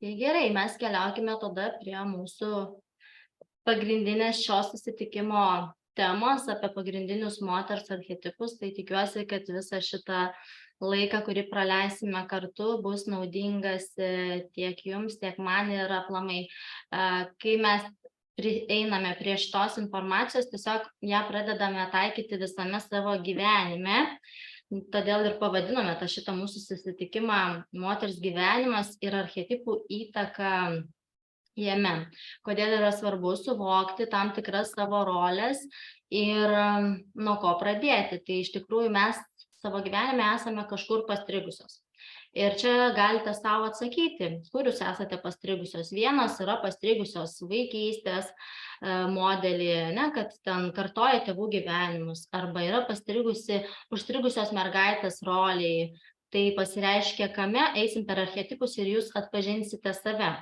Tai gerai, mes keliaukime tada prie mūsų pagrindinės šio susitikimo temos apie pagrindinius moters archetipus. Tai tikiuosi, kad visą šitą laiką, kurį praleisime kartu, bus naudingas tiek jums, tiek man ir aplamai. Kai mes einame prie šitos informacijos, tiesiog ją pradedame taikyti visame savo gyvenime. Todėl ir pavadinome šitą mūsų susitikimą moters gyvenimas ir archetipų įtaka jame. Kodėl yra svarbu suvokti tam tikras savo roles ir nuo ko pradėti. Tai iš tikrųjų mes savo gyvenime esame kažkur pastrigusios. Ir čia galite savo atsakyti, kur jūs esate pastrigusios. Vienos yra pastrigusios vaikystės modelį, ne, kad ten kartoja tėvų gyvenimus, arba yra užstrigusios mergaitės roliai. Tai pasireiškia, kame eisim per archetipus ir jūs atpažinsite save.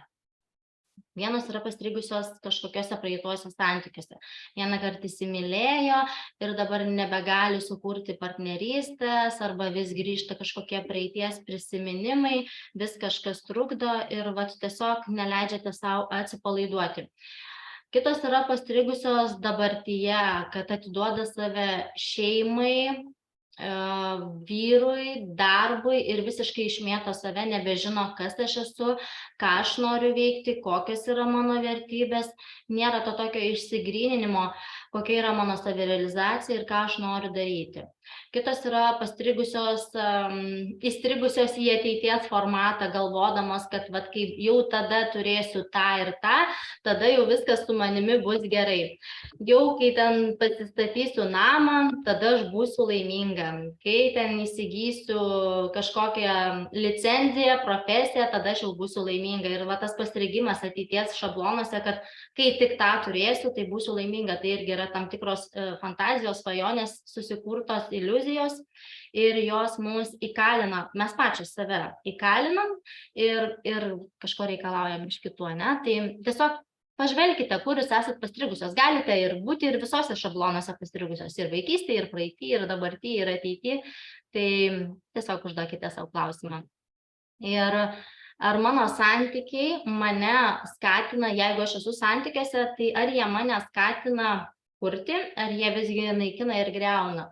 Vienos yra pastrigusios kažkokiuose praeituose santykiuose. Vieną kartą įsimylėjo ir dabar nebegali sukurti partnerystės, arba vis grįžta kažkokie praeities prisiminimai, vis kažkas trukdo ir tiesiog neleidžiate savo atsipalaiduoti. Kitos yra pastrigusios dabartyje, kad atiduoda save šeimai, vyrui, darbui ir visiškai išmėto save, nebežino, kas aš esu, ką aš noriu veikti, kokios yra mano vertybės, nėra to tokio išsigryninimo, kokia yra mano savirealizacija ir ką aš noriu daryti. Kitos yra pastrigusios, įstrigusios į ateities formatą, galvodamos, kad kai jau tada turėsiu tą ir tą, tada jau viskas su manimi bus gerai. Jau kai ten pasistatysiu namą, tada aš būsiu laiminga. Kai ten įsigysiu kažkokią licenciją, profesiją, tada aš jau būsiu laiminga. Ir tas pastrigimas ateities šablonuose, kad kai tik tą turėsiu, tai būsiu laiminga. Tai irgi yra tam tikros fantazijos, svajonės, susikurtos iliuzijos ir jos mus įkalina, mes pačios save įkalinam ir kažko reikalaujam iš kitų, ne? Tai tiesiog pažvelkite, kur jūs esat pastrigusios. Galite ir būti ir visose šablonuose pastrigusios, ir vaikystėje, ir praeity, ir dabarty, ir ateity. Tai tiesiog užduokite savo klausimą. Ir ar mano santykiai mane skatina, jeigu aš esu santykiuose, tai ar jie mane skatina kurti, ar jie visgi naikina ir griauna.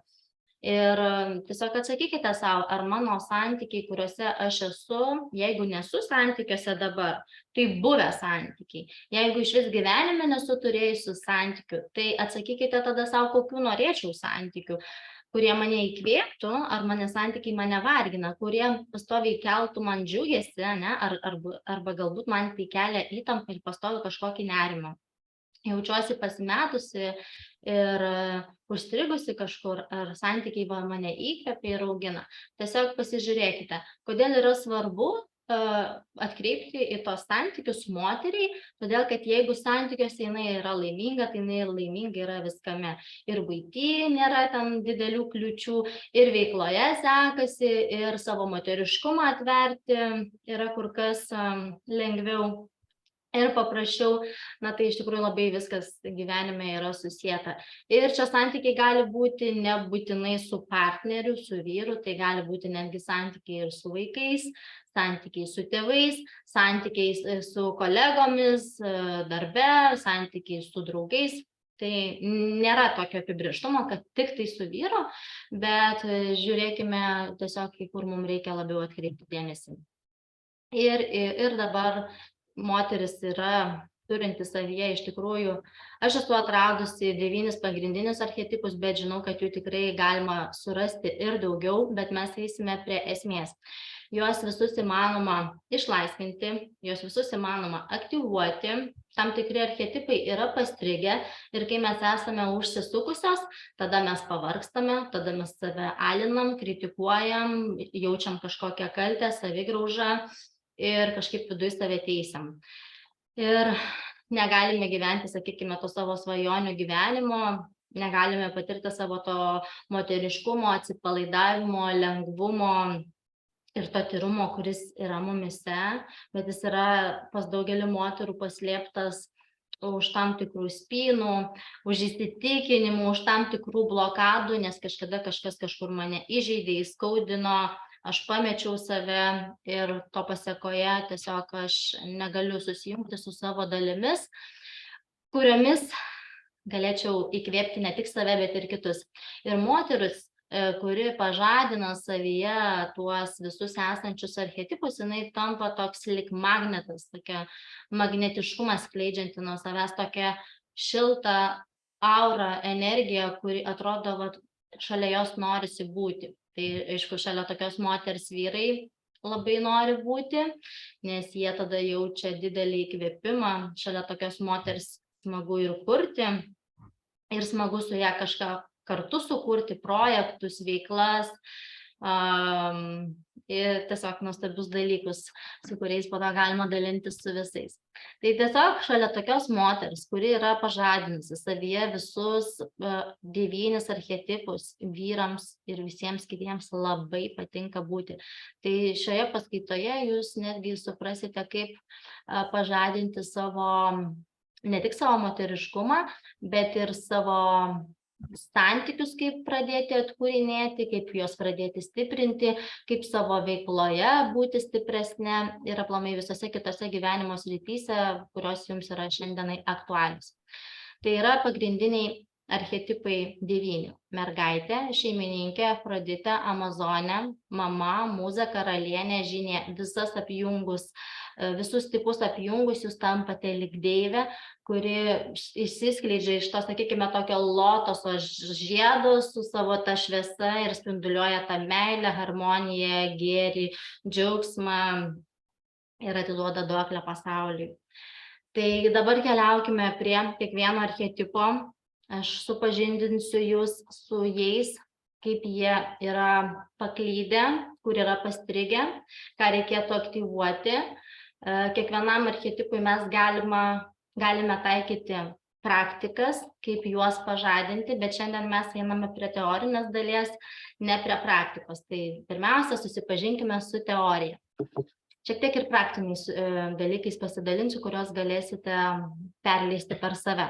Ir tiesiog atsakykite savo, ar mano santykiai, kuriuose aš esu, jeigu nesu santykiuose dabar, tai buvę santykiai. Jeigu iš vis gyvenime nesu turėjusi santykių, tai atsakykite tada savo, kokių norėčiau santykių, kurie mane įkvėptų, ar mane santykiai mane vargina, kurie pastoviai keltų man džiugesį, ne, arba galbūt man tai kelia įtampą ir pastovi kažkokį nerimą. Jaučiuosi pasimetusi ir užstrigusi kažkur, ar santykiai mane įkvepia ir augina. Tiesiog pasižiūrėkite, kodėl yra svarbu atkreipti į tos santykius moteriai, todėl kad jeigu santykiuose jinai yra laiminga, tai jinai laiminga yra viskame. Ir buity nėra ten didelių kliučių, ir veikloje sekasi, ir savo moteriškumą atverti yra kur kas lengviau. Ir paprasčiau, tai iš tikrųjų labai viskas gyvenime yra susieta. Ir čia santykiai gali būti nebūtinai su partneriu, su vyru, tai gali būti netgi santykiai ir su vaikais, santykiai su tėvais, santykiai su kolegomis, darbe, santykiai su draugais. Tai nėra tokio apibrėžtumo, kad tik tai su vyru, bet žiūrėkime tiesiog, kur mums reikia labiau atkreipti dėmesį. Ir dabar moteris yra turinti savyje iš tikrųjų, aš esu atradusi 9 pagrindinius archetipus, bet žinau, kad jų tikrai galima surasti ir daugiau, bet mes eisime prie esmės. Juos visus įmanoma išlaisvinti, juos visus įmanoma aktyvuoti, tam tikri archetipai yra pastrigę ir kai mes esame užsisukusios, tada mes pavargstame, tada mes save alinam, kritikuojam, jaučiam kažkokią kaltę, savigraužą ir kažkaip viduje save teisiam. Ir negalime gyventi, sakykime, to savo svajonių gyvenimo, negalime patirti savo to moteriškumo, atsipalaidavimo, lengvumo ir to tyrumo, kuris yra mumise, bet jis yra pas daugelį moterų paslėptas už tam tikrų spynų, už įsitikinimų, už tam tikrų blokadų, nes kažkada kažkas kažkur mane įžeidė, įskaudino, aš pamečiau save ir to pasekoje tiesiog aš negaliu susijungti su savo dalimis, kuriomis galėčiau įkvėpti ne tik save, bet ir kitus. Ir moteris, kuri pažadina savyje tuos visus esančius archetipus, jinai tampa toks lyg magnetas, tokia magnetiškumą skleidžianti nuo savęs, tokia šilta aura, energija, kuri atrodo, vat, šalia jos norisi būti. Tai aišku, šalia tokios moters vyrai labai nori būti, nes jie tada jaučia didelį įkvėpimą, šalia tokios moters smagu ir kurti, ir smagu su ją kažką kartu sukurti, projektus, veiklas, ir tiesiog nuostabius dalykus, su kuriais po to galima dalintis su visais. Tai tiesiog šalia tokios moters, kuri yra pažadinusi savyje visus 9 archetipus, vyrams ir visiems kitiems labai patinka būti. Tai šioje paskaitoje jūs netgi suprasite, kaip pažadinti savo, ne tik savo moteriškumą, bet ir savo santykius, kaip pradėti atkūrinėti, kaip juos pradėti stiprinti, kaip savo veikloje būti stipresnė ir aplamai visose kitose gyvenimo srityse, kurios jums yra šiandienai aktualios. Tai yra pagrindiniai archetipai 9. Mergaitė, šeimininkė, Afroditė, Amazonė, mama, mūza, karalienė, žynė, visas apjungus, visus tipus apjungus, jūs tampate lyg deivė, kuri išsiskleidžia iš to, sakykime, tokio lotoso žiedo su savo ta šviesa ir spinduliuoja tą meilę, harmoniją, gėrį, džiaugsmą ir atiduoda duoklę pasauliui. Tai dabar keliaukime prie kiekvieno archetipo. Aš supažindinsiu jūs su jais, kaip jie yra paklydę, kur yra pastrigę, ką reikėtų aktyvuoti. Kiekvienam archetipui mes galime taikyti praktikas, kaip juos pažadinti, bet šiandien mes einame prie teorinės dalies, ne prie praktikos. Tai pirmiausia, susipažinkime su teorija. Šiek tiek ir praktiniais dalykais pasidalinsiu, kuriuos galėsite perleisti per save.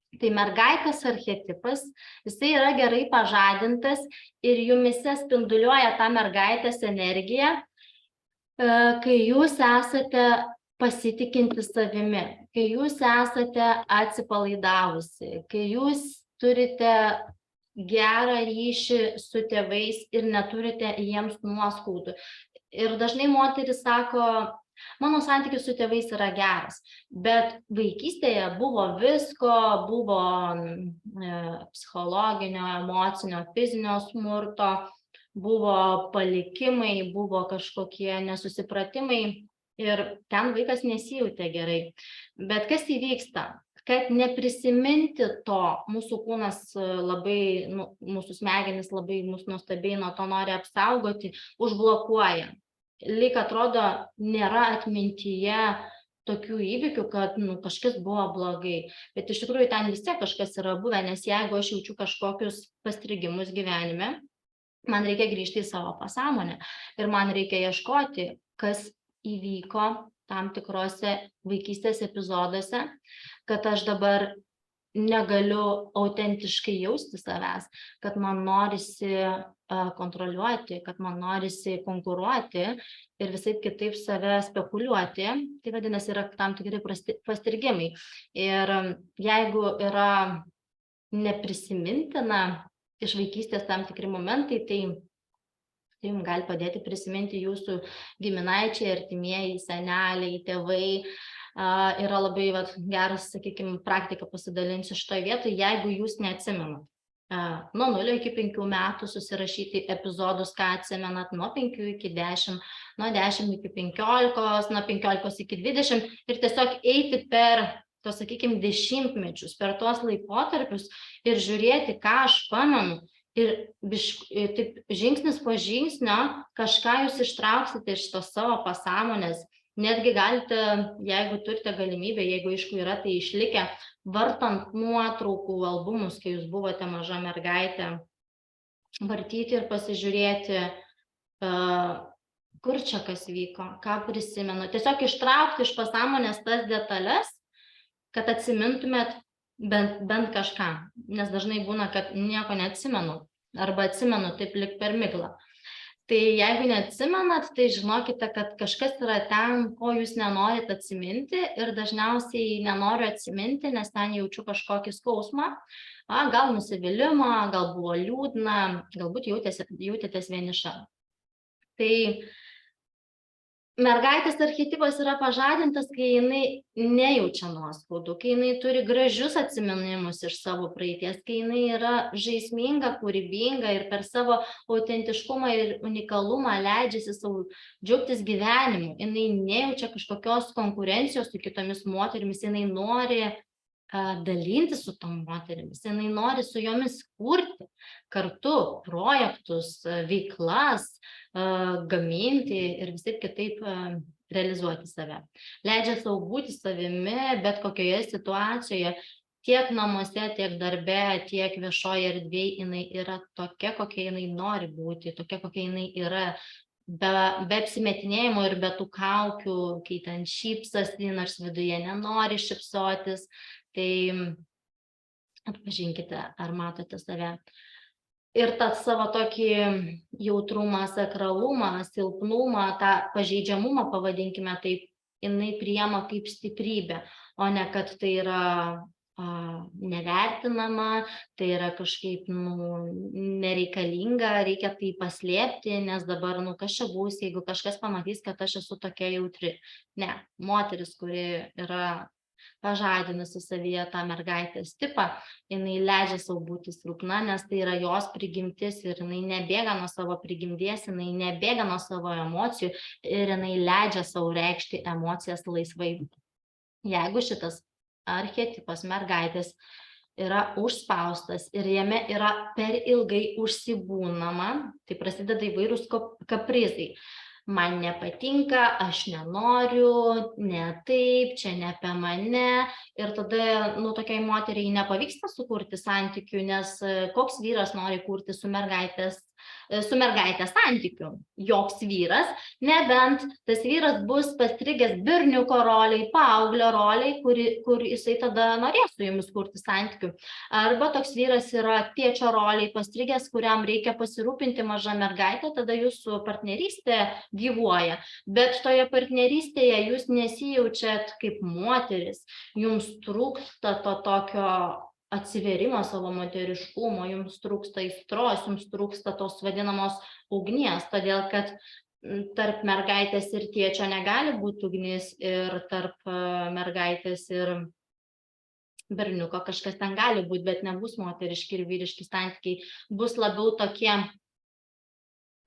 Tai mergaitės archetipas, jisai yra gerai pažadintas ir jumise spinduliuoja tą mergaitės energiją, kai jūs esate pasitikinti savimi, kai jūs esate atsipalaidavusi, kai jūs turite gerą ryšį su tėvais ir neturite jiems nuoskaudų. Ir dažnai moteris sako, mano santykis su tėvais yra geras, bet vaikystėje buvo visko, buvo psichologinio, emocinio, fizinio smurto, buvo palikimai, buvo kažkokie nesusipratimai ir ten vaikas nesijautė gerai. Bet kas įvyksta? Kad neprisiminti to, mūsų kūnas labai, mūsų smegenys labai mūsų nuostabiai nuo to nori apsaugoti, užblokuoja. Lyg atrodo, nėra atmintyje tokių įvykių, kad kažkas buvo blogai. Bet iš tikrųjų ten vis tiek kažkas yra buvę, nes jeigu aš jaučiu kažkokius pastrigimus gyvenime, man reikia grįžti į savo pasąmonę ir man reikia ieškoti, kas įvyko tam tikrose vaikystės epizoduose, kad aš dabar negaliu autentiškai jausti savęs, kad man norisi kontroliuoti, kad man norisi konkuruoti ir visaip kitaip save spekuliuoti, tai vadinasi yra tam tikri pastrigimai. Ir jeigu yra neprisimintina iš vaikystės tam tikri momentai, tai jums gali padėti prisiminti jūsų giminaičiai, artimieji, seneliai, tėvai. Yra labai geras, sakykime, praktika pasidalinsiu šitoje vietoje, jeigu jūs neatsimenat. Nuo 0 iki 5 metų susirašyti epizodus, ką atsimenat, nuo 5 iki 10, nuo 10 iki 15, nuo 15 iki 20 ir tiesiog eiti per to, sakykime, dešimtmečius, per tuos laikotarpius ir žiūrėti, ką aš pamenu. Ir taip žingsnis po žingsnio kažką jūs ištrauksite iš tos savo pasąmonės. Netgi galite, jeigu turite galimybę, jeigu aišku yra tai išlikę, vartant nuotraukų albumus, kai jūs buvote maža mergaitė, vartyti ir pasižiūrėti, kur čia kas vyko, ką prisimenu. Tiesiog ištraukti iš pasąmonės tas detalės, kad atsimintumėt bent kažką, nes dažnai būna, kad nieko neatsimenu, arba atsimenu taip lyg per miglą. Tai jeigu neatsimenat, tai žinokite, kad kažkas yra ten, ko jūs nenorit atsiminti ir dažniausiai nenoriu atsiminti, nes ten jaučiu kažkokį skausmą, gal nusivylimą, gal buvo liūdna, galbūt jautėtės vieniša. Tai mergaitės archetipas yra pažadintas, kai jinai nejaučia nuoskaudų, kai jinai turi gražius atsiminimus iš savo praeities, kai jinai yra žaisminga, kūrybinga ir per savo autentiškumą ir unikalumą leidžiasi savo džiaugtis gyvenimu. Jinai nejaučia kažkokios konkurencijos su kitomis moterimis, jinai nori dalintis su tom moterimis, jinai nori su jomis kurti kartu projektus, veiklas, gaminti ir visaip kitaip realizuoti save. Leidžia savo būti savimi, bet kokioje situacijoje, tiek namuose, tiek darbe, tiek viešoje erdvėje, jinai yra tokia, kokia jinai nori būti, tokia, kokia jinai yra, be apsimetinėjimo ir be tų kaukių, kai ten šypsosi, nors viduje nenori šypsotis. Tai atpažinkite, ar matote save. Ir tą savo tokį jautrumą, sakralumą, silpnumą, tą pažeidžiamumą, pavadinkime taip, jinai priima kaip stiprybę, o ne kad tai yra nevertinama, tai yra kažkaip nereikalinga, reikia tai paslėpti, nes dabar, kas čia bus, jeigu kažkas pamatys, kad aš esu tokia jautri. Ne, moteris, kuri yra pažadinusi savyje tą mergaitės tipą, jinai leidžia savo būti silpna, nes tai yra jos prigimtis ir jinai nebėga nuo savo prigimties, jinai nebėga nuo savo emocijų ir jinai leidžia savo reikšti emocijas laisvai. Jeigu šitas archetipas mergaitės yra užspaustas ir jame yra per ilgai užsibūnama, tai prasideda įvairūs kaprizai. Man nepatinka, aš nenoriu, ne taip, čia ne apie mane. Ir tada, tokiai moteriai nepavyksta sukurti santykių, nes koks vyras nori kurti su mergaitės santykių? Joks vyras, nebent tas vyras bus pastrigęs berniuko roliai, paauglio roliai, kur jisai tada norės su jumis kurti santykių. Arba toks vyras yra tėčio roliai pastrigęs, kuriam reikia pasirūpinti maža mergaitė, tada jūsų partnerystė gyvuoja. Bet toje partnerystėje jūs nesijaučiat kaip moteris, jums trūksta to tokio atsiverimo savo moteriškumo, jums trūksta aistros, jums trūksta tos vadinamos ugnies, todėl kad tarp mergaitės ir tėčio negali būti ugnis ir tarp mergaitės ir berniuko kažkas ten gali būti, bet nebus moteriški ir vyriški santykiai, bus labiau tokie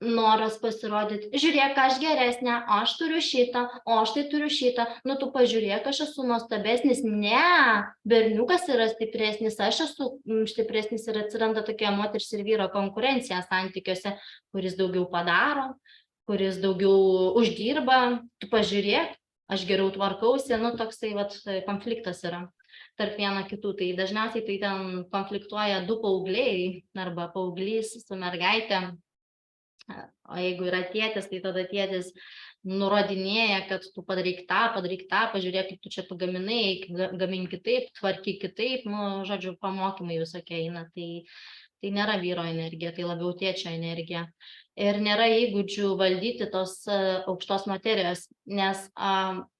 noras pasirodyti, žiūrėk, aš geresnė, aš turiu šitą, o aš tai turiu šitą, tu pažiūrėk, aš esu nuostabesnis, ne, berniukas yra stipresnis, aš esu stipresnis ir atsiranda tokia moters ir vyro konkurencija santykiuose, kuris daugiau padaro, kuris daugiau uždirba, tu pažiūrėk, aš geriau tvarkausi, toksai konfliktas yra tarp vieno kitų, tai dažniausiai tai ten konfliktuoja du paaugliai arba paauglys su mergaitė. O jeigu yra tėtis, tai tada tėtis nurodinėja, kad tu padaryk tą, pažiūrėk, kaip tu čia pagaminai, gamink kitaip, tvarkyk kitaip, žodžiu, pamokymai visokie eina, tai nėra vyro energija, tai labiau tėčio energija. Ir nėra įgūdžių valdyti tos aukštos materijos, nes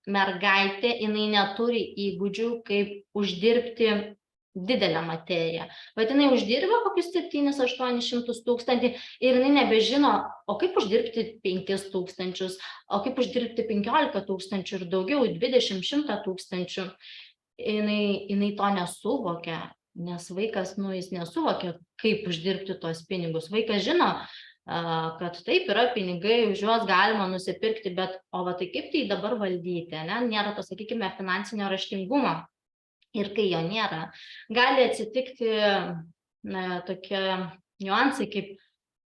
mergaitė, jinai neturi įgūdžių, kaip uždirbti didelę materiją. Bet jinai uždirba kokius 700–800 tūkstantį ir jinai nebežino, o kaip uždirbti 5 tūkstančius, o kaip uždirbti 15 tūkstančių ir daugiau, 20–100 tūkstančių. Jinai to nesuvokia, nes vaikas, jis nesuvokia, kaip uždirbti tuos pinigus. Vaikas žino, kad taip yra pinigai, už juos galima nusipirkti, bet tai kaip tai dabar valdyti, nėra to, sakykime, finansinio raštingumo. Ir kai jo nėra, gali atsitikti tokie niuansai, kaip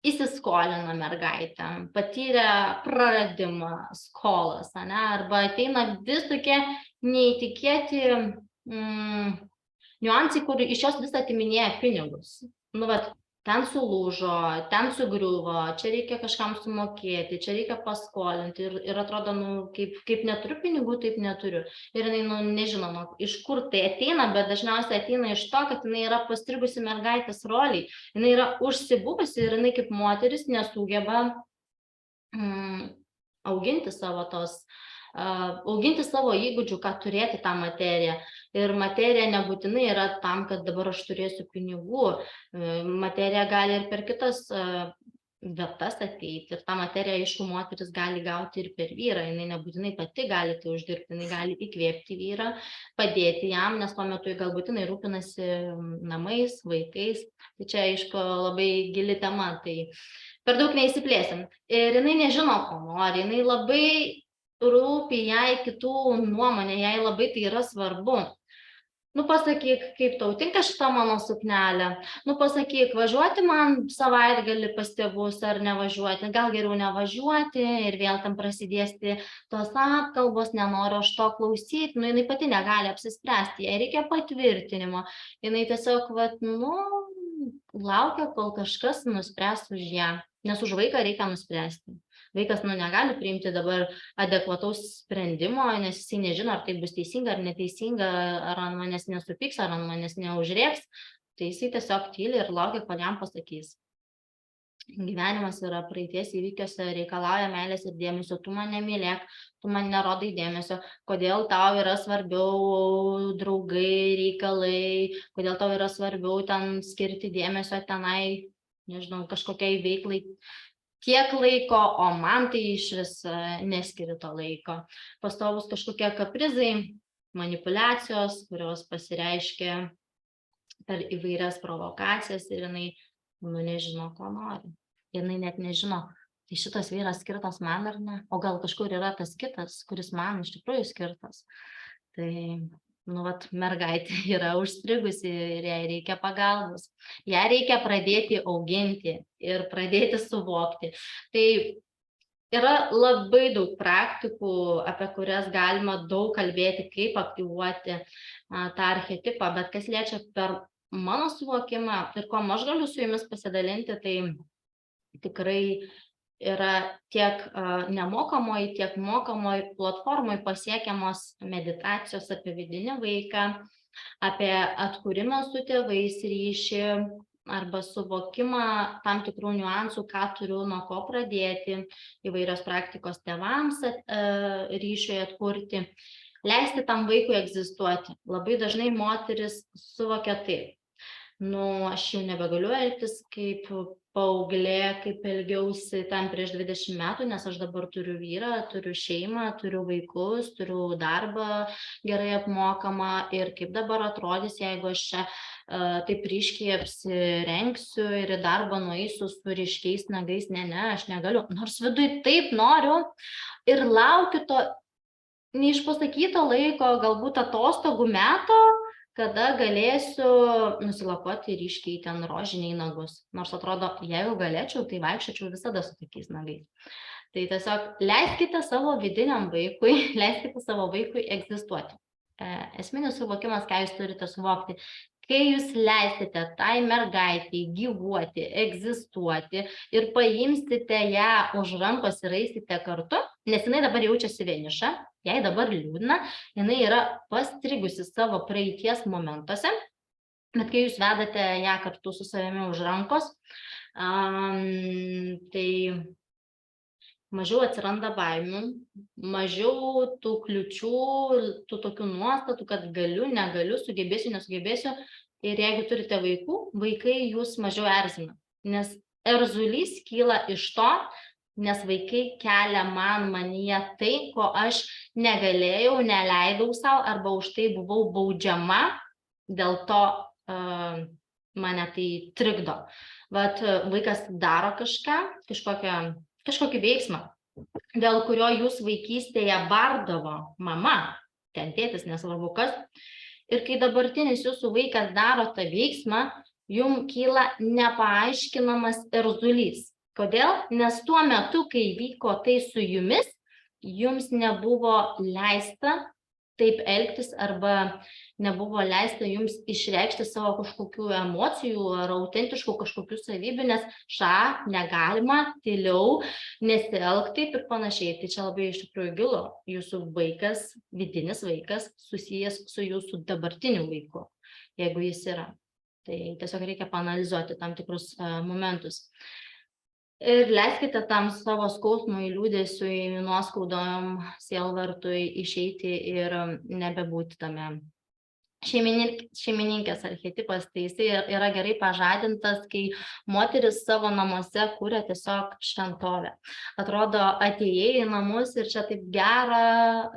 įsiskolina mergaitė, patyrė praradimą, skolas, arba ateina vis tokie neįtikėti niuansai, kur iš jos vis atiminėja pinigus. Ten sulūžo, ten sugriuvo, čia reikia kažkam sumokėti, čia reikia paskolinti ir atrodo, kaip neturiu pinigų, taip neturiu. Ir jinai, nežino, iš kur tai ateina, bet dažniausiai ateina iš to, kad jinai yra pastrigusi mergaitės roliai. Jinai yra užsibuvusi ir jinai kaip moteris nesugeba auginti auginti savo įgūdžių, kad turėti tą materiją. Ir materija nebūtinai yra tam, kad dabar aš turėsiu pinigų. Materija gali ir per kitas vietas ateiti. Ir tą materiją, aišku, moteris gali gauti ir per vyrą. Jinai nebūtinai pati gali tai uždirbti, jinai gali įkvėpti vyrą, padėti jam, nes tuo metu galbūt jinai rūpinasi namais, vaikais. Tai čia, aišku, labai gili tema, tai per daug neįsiplėsim. Ir jinai nežino, ko nori, jinai labai rūpi jai kitų nuomonė, jai labai tai yra svarbu. Nu, pasakyk, kaip tau tinka šita mano suknelė. Nu, pasakyk, važiuoti man savaitgalį pas tėvus ar nevažiuoti. Gal geriau nevažiuoti ir vėl tam prasidėsti tos apkalbos, nenoriu aš to klausyti. Nu, jinai pati negali apsispręsti, jai reikia patvirtinimo. Jinai tiesiog, laukia, kol kažkas nuspręs už ją. Nes už vaiką reikia nuspręsti. Vaikas negali priimti dabar adekvataus sprendimo, nes jisai nežino, ar tai bus teisinga ar neteisinga, ar ant manęs nesupyks, ar ant manęs neužrėks. Tai jisai tiesiog tyli ir laukia, kol jam pasakys. Gyvenimas yra praeities įvykiuose, reikalauja meilės ir dėmesio. Tu mane mylėk, tu man nerodai dėmesio. Kodėl tau yra svarbiau draugai, reikalai, kodėl tau yra svarbiau ten skirti dėmesio tenai, nežinau, kažkokiai veiklai tiek laiko, o man tai išvis neskiri to laiko. Pastovus kažkokie kaprizai, manipulacijos, kurios pasireiškia per įvairias provokacijas ir jinai nežino, ko nori. Jinai net nežino, tai šitas vyras skirtas man ar ne, o gal kažkur yra tas kitas, kuris man iš tikrųjų skirtas. Tai mergaitė yra užstrigusi ir jai reikia pagalbos. Ją reikia pradėti auginti ir pradėti suvokti. Tai yra labai daug praktikų, apie kurias galima daug kalbėti, kaip aktyvuoti tą archetipą, bet kas liečia per mano suvokimą ir ko aš galiu su jumis pasidalinti, tai tikrai yra tiek nemokamoji, tiek mokamoji platformai pasiekiamos meditacijos apie vidinį vaiką, apie atkūrimą su tėvais ryšį arba suvokimą tam tikrų niuansų, ką turiu, nuo ko pradėti, įvairios praktikos tėvams ryšiui atkurti, leisti tam vaikui egzistuoti. Labai dažnai moteris suvokia taip. Aš jau nebegaliu elgtis kaip paauglė, kaip elgiausi ten prieš 20 metų, nes aš dabar turiu vyrą, turiu šeimą, turiu vaikus, turiu darbą gerai apmokamą ir kaip dabar atrodys, jeigu aš čia taip ryškiai apsirengsiu ir į darbą nueisiu su ryškiais nagais. Ne, aš negaliu, nors viduj taip noriu ir laukiu to neišpasakyto laiko, galbūt atostogų meto, kada galėsiu nusilakuoti ryškiai ten rožiniai nagus. Nors atrodo, jeigu galėčiau, tai vaikščiočiau visada su tokiais nagais. Tai tiesiog leiskite savo vidiniam vaikui, leiskite savo vaikui egzistuoti. Esminis suvokimas, ką jūs turite suvokti, kai jūs leisite tai mergaitei gyvuoti, egzistuoti ir paimsite ją už rankos ir eisite kartu, nes jinai dabar jaučiasi vieniša, jai dabar liūdna, jinai yra pastrigusi savo praeities momentuose, bet kai jūs vedate ją kartu su savimi už rankos, tai mažiau atsiranda baimių, mažiau tų kliučių, tų tokių nuostatų, kad galiu, negaliu, sugebėsiu, nesugebėsiu. Ir jeigu turite vaikų, vaikai jūs mažiau erzina, nes erzulys kyla iš to, nes vaikai kelia manyje tai, ko aš negalėjau, neleidau savo, arba už tai buvau baudžiama, dėl to mane tai trikdo. Vaikas daro kažkokį veiksmą, dėl kurio jūs vaikystėje bardavo mama, ten tėtis, nesvarbu kas. Ir kai dabartinis jūsų vaikas daro tą veiksmą, jums kyla nepaaiškinamas erzulys. Kodėl? Nes tuo metu, kai vyko tai su jumis, jums nebuvo leista taip elgtis arba nebuvo leista jums išreikšti savo kažkokių emocijų ar autentiškų kažkokių savybių, nes negalima tyliau nesielgti ir panašiai. Tai čia labai iš tikrųjų gilu. Jūsų vaikas, vidinis vaikas, susijęs su jūsų dabartiniu vaiku, jeigu jis yra. Tai tiesiog reikia paanalizuoti tam tikrus momentus. Ir leiskite tam savo skausmui, liūdesiui, nuoskaudom, sielvartui išeiti ir nebebūti tame. Šeimininkės archetipas, tai jisai yra gerai pažadintas, kai moteris savo namuose kuria tiesiog šventovę. Atrodo, atėjai į namus ir čia taip gera,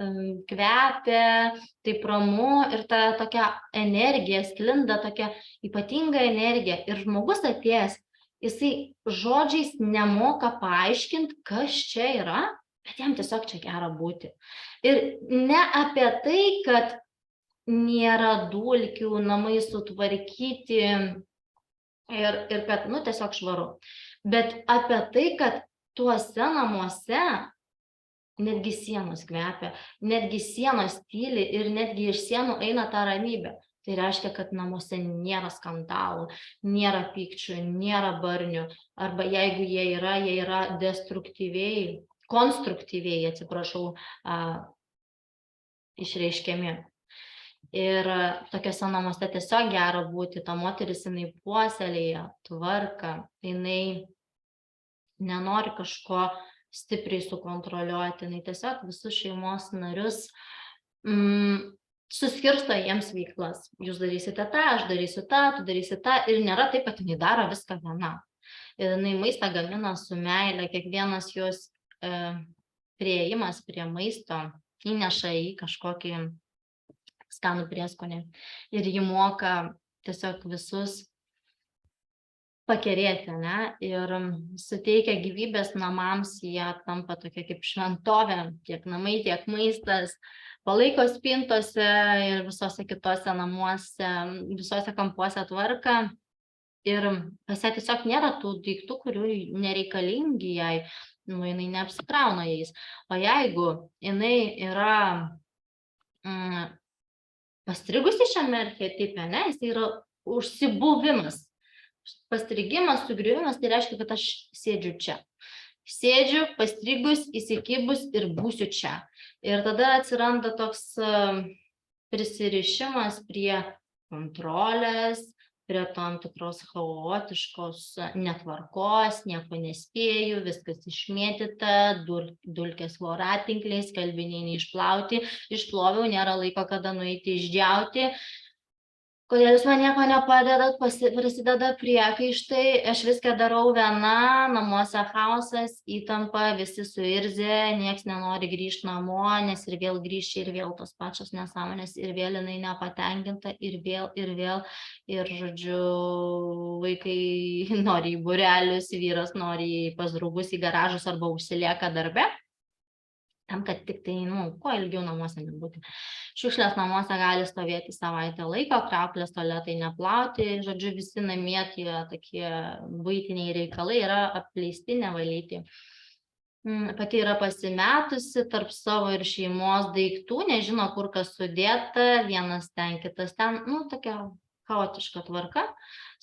kvepia, taip ramu ir ta tokia energija sklinda, tokia ypatinga energija. Ir žmogus atėjęs, jisai žodžiais nemoka paaiškinti, kas čia yra, bet jam tiesiog čia gera būti. Ir ne apie tai, kad nėra dulkių, namai sutvarkyti ir kad, tiesiog švaru. Bet apie tai, kad tuose namuose netgi sienos kvepia, netgi sienos tyli ir netgi iš sienų eina ta ramybė. Tai reiškia, kad namuose nėra skandalų, nėra pykčių, nėra barnių, arba jeigu jie yra destruktyviai, konstruktyviai, atsiprašau, išreiškiami. Ir tokiuose namuose tiesiog gera būti, ta moteris, jinai puoselėja tvarką, jinai nenori kažko stipriai sukontroliuoti, jinai tiesiog visus šeimos narius suskirsto jiems veiklas. Jūs darysite tą, aš darysiu tą, tu darysi tą, ir nėra taip, kad jinai daro viską viena. Ir jinai maistą gamina su meile, kiekvienas jos priėjimas prie maisto įneša į kažkokį skanų prieskonį. Ir ji moka tiesiog visus pakerėti, ne? Ir suteikia gyvybės namams, jie tampa tokia kaip šventovė, tiek namai, tiek maistas, palaiko spintose ir visose kitose namuose, visose kampuose tvarką. Ir pas ją tiesiog nėra tų daiktų, kurių nereikalingi jai, jinai neapsikrauna jais. O jeigu jinai yra pastrigusi šiame archetipe, ne, jis yra užsibuvimas. Pastrigimas, sugriuvimas, tai reiškia, kad aš sėdžiu čia. Sėdžiu, pastrigus, įsikibus ir būsiu čia. Ir tada atsiranda toks prisirišimas prie kontrolės, prie tam tikros chaotiškos netvarkos, nieko nespėju, viskas išmėtyta, dulkės voratinkliai, skalbiniai neišplauti, išploviau, nėra laiko, kada nueiti išdžiauti. Kodėl jūs man nieko nepadedat, prasideda priekaištai, aš viską darau viena, namuose chaosas, įtampa, visi suirzė, nieks nenori grįžti namo, nes ir vėl grįžti, ir vėl tos pačios nesąmonės, ir vėl jinai nepatenkinta, ir vėl, ir žodžiu, vaikai nori į būrelius, vyras nori pas draugus į garažus arba užsilieka darbe. Tam, kad tik tai, kuo ilgiau namuose nebūti. Šiukšlės namuose gali stovėti savaitę laiko, kriauklės, tualetai neplauti, žodžiu, visi namie tie tokie buitiniai reikalai yra apleisti, nevalyti. Pati yra pasimetusi tarp savo ir šeimos daiktų, nežino, kur kas sudėta, vienas ten, kitas ten, tokia chaotiška tvarka,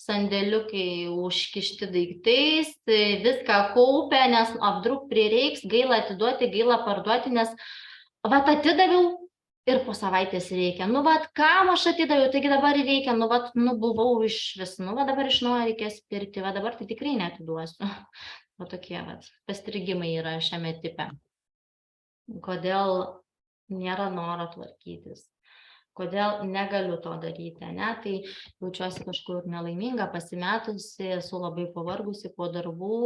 sandėliukai užkišti daiktais, viską kaupia, nes apdruk prireiks, gaila atiduoti, gaila parduoti, nes atidaviau ir po savaitės reikia. Kam aš atidaviau, taigi dabar reikia, buvau iš vis, dabar iš naujo reikės pirkti, dabar tai tikrai neatiduosiu. Tokie pastrigimai yra šiame tipe. Kodėl nėra noro tvarkytis? Kodėl negaliu to daryti, ne? Tai jaučiuosi kažkur nelaiminga, pasimetusi, esu labai pavargusi po darbų,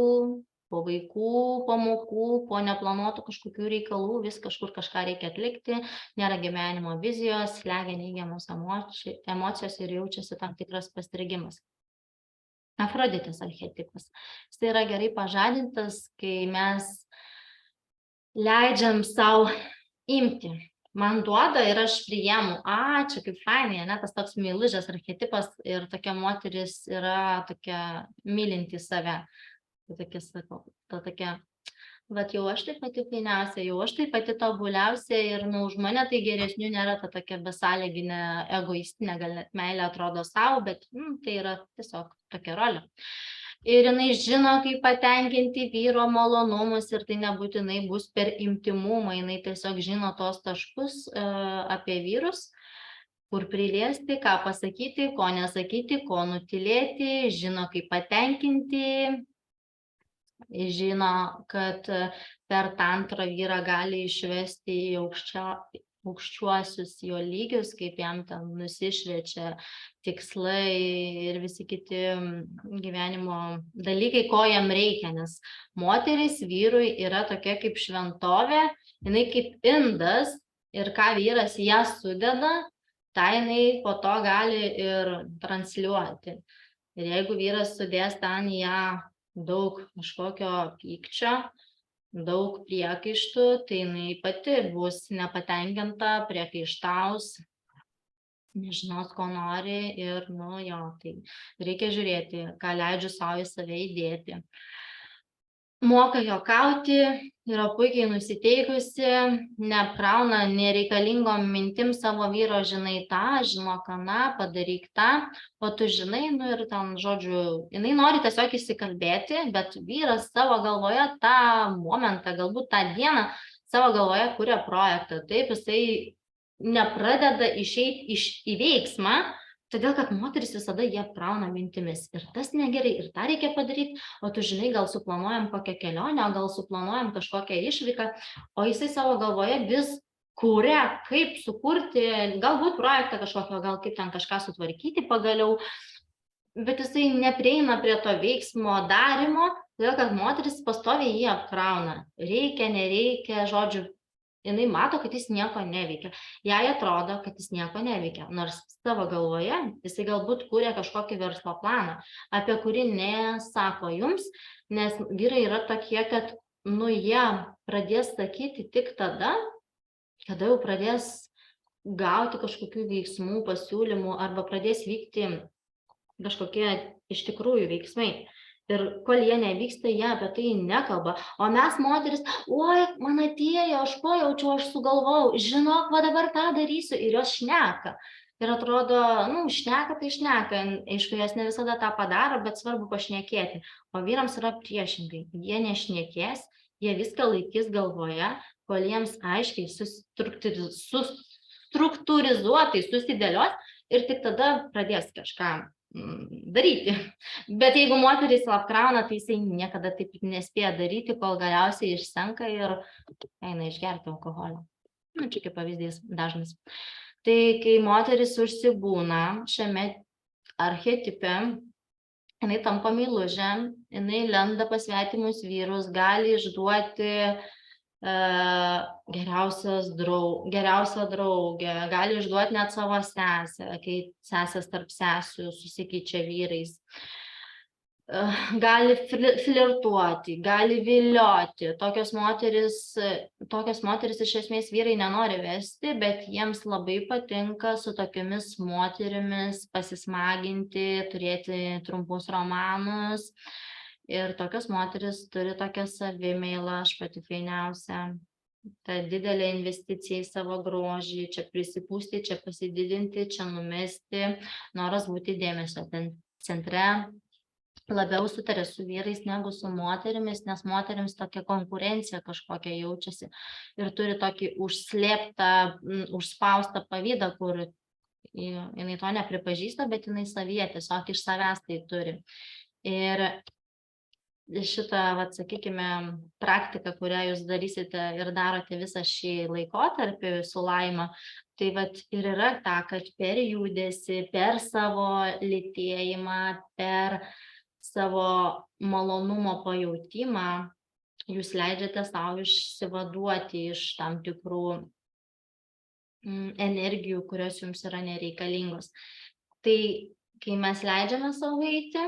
po vaikų pamokų, po neplanuotų kažkokių reikalų, vis kažkur kažką reikia atlikti, nėra gyvenimo vizijos, slegia neigiamos emocijos ir jaučiasi tam tikras pastrigimas. Afroditės archetipas. Jis yra gerai pažadintas, kai mes leidžiam savo imti. Man duoda ir aš priėmu, čia kaip fainai, ne, tas toks meilužės archetipas ir tokia moteris yra tokia mylinti save. Tokia, sakau, tokia, jau aš tai pati fainiausia, jau aš tai pati tobuliausia ir už mane tai geresnių nėra, ta tokia besąlyginė, egoistinė, gal net meilė atrodo savo, bet tai yra tiesiog tokia rolė. Ir jinai žino, kaip patenkinti vyro malonumus ir tai nebūtinai bus per intymumą, jinai tiesiog žino tos taškus apie vyrus, kur priliesti, ką pasakyti, ko nesakyti, ko nutylėti, žino, kaip patenkinti žino, kad per tantrą vyrą gali išvesti į aukščiuosius jo lygius, kaip jam ten nusišviečia tikslai ir visi kiti gyvenimo dalykai, ko jam reikia, nes moteris vyrui yra tokia kaip šventovė, jinai kaip indas ir ką vyras ją sudeda, tą jinai po to gali ir transliuoti. Ir jeigu vyras sudės ten į ją daug kažkokio pykčio, daug priekaištų, tai jinai pati bus nepatenkinta, priekaištaus, nežinos, ko nori ir, tai reikia žiūrėti, ką leidžiu savo į save įdėti. Moka juokauti, yra puikiai nusiteikusi, neapkrauna nereikalingom mintim savo vyro, žinai tą, žinok aną, padaryk tą, o tu žinai, ir ten, žodžiu, jinai nori tiesiog įsikalbėti, bet vyras savo galvoje tą momentą, galbūt tą dieną, savo galvoje kuria projektą. Taip, jisai nepradeda išeiti į veiksmą, todėl kad moteris visada jie apkrauna mintimis. Ir tas negerai, ir tą reikia padaryti, o tu žinai, gal suplanuojam kokią kelionę, o gal suplanuojam kažkokią išvyką, o jisai savo galvoje vis kuria, kaip sukurti, galbūt projektą kažkokio, gal kaip ten kažką sutvarkyti pagaliau, bet jisai neprieina prie to veiksmo darimo, todėl kad moteris pastoviai jį apkrauna. Reikia, nereikia, žodžiu, jinai mato, kad jis nieko neveikia. Jai atrodo, kad jis nieko neveikia, nors savo galvoje jisai galbūt kūrė kažkokį verslo planą, apie kurį nesako jums, nes vyrai yra tokie, kad, jie pradės sakyti tik tada, kada jau pradės gauti kažkokių veiksmų, pasiūlymų, arba pradės vykti kažkokie iš tikrųjų veiksmai. Ir kol jie nevyksta, jie apie tai nekalba. O mes moteris, oi, man atėjo, aš pajaučiau, aš sugalvojau, žinok, va dabar tą darysiu, ir jos šneka. Ir atrodo, šneka tai šneka, aišku, jos ne visada tą padaro, bet svarbu pašnekėti. O vyrams yra priešingai, jie nešnekės, jie viską laikys galvoje, kol jiems aiškiai struktūrizuotai susidėlios ir tik tada pradės kažką daryti. Bet jeigu moteris apkrauna, tai jisai niekada taip nespėja daryti, kol galiausiai išsenka ir eina išgerti alkoholio. Čia kaip pavyzdys dažnas. Tai kai moteris užsibūna šiame archetipe, jinai tampa meilužė, jinai lenda pas svetimus vyrus, gali išduoti geriausią draugę, gali išduoti net savo sesę, kai sesės tarp sesių susikeičia vyrais. Gali flirtuoti, gali vilioti. Tokios moteris iš esmės vyrai nenori vesti, bet jiems labai patinka su tokiamis moterimis pasismaginti, turėti trumpus romanus. Ir tokios moteris turi tokią savimeilą, aš pati fainiausia. Ta didelė investicija į savo grožį, čia prisipūsti, čia pasididinti, čia numesti, noras būti dėmesio centre. Labiau sutarė su vyrais negu su moterimis, nes moterims tokia konkurencija kažkokia jaučiasi ir turi tokį užslėptą, užspaustą pavydą, kur jinai to nepripažįsta, bet jinai savyje tiesiog iš savęs tai turi. Ir šitą, sakykime, praktiką, kurią jūs darysite ir darote visą šį laikotarpį su Laima, tai ir yra ta, kad per judesį, per savo lytėjimą, per savo malonumo pajautimą, jūs leidžiate savo išsivaduoti iš tam tikrų energijų, kurios jums yra nereikalingos. Tai kai mes leidžiame savo eiti,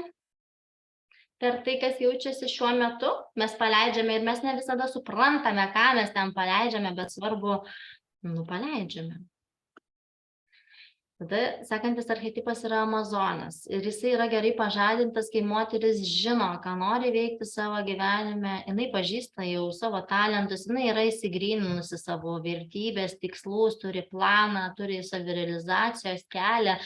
per tai, kas jaučiasi šiuo metu, mes paleidžiame ir mes ne visada suprantame, ką mes ten paleidžiame, bet svarbu, paleidžiame. Tada sekantis archetipas yra Amazonės ir jisai yra gerai pažadintas, kai moteris žino, ką nori veikti savo gyvenime, jinai pažįsta jau savo talentus, jinai yra įsigryninusi savo vertybės, tikslus, turi planą, turi savirealizacijos kelią,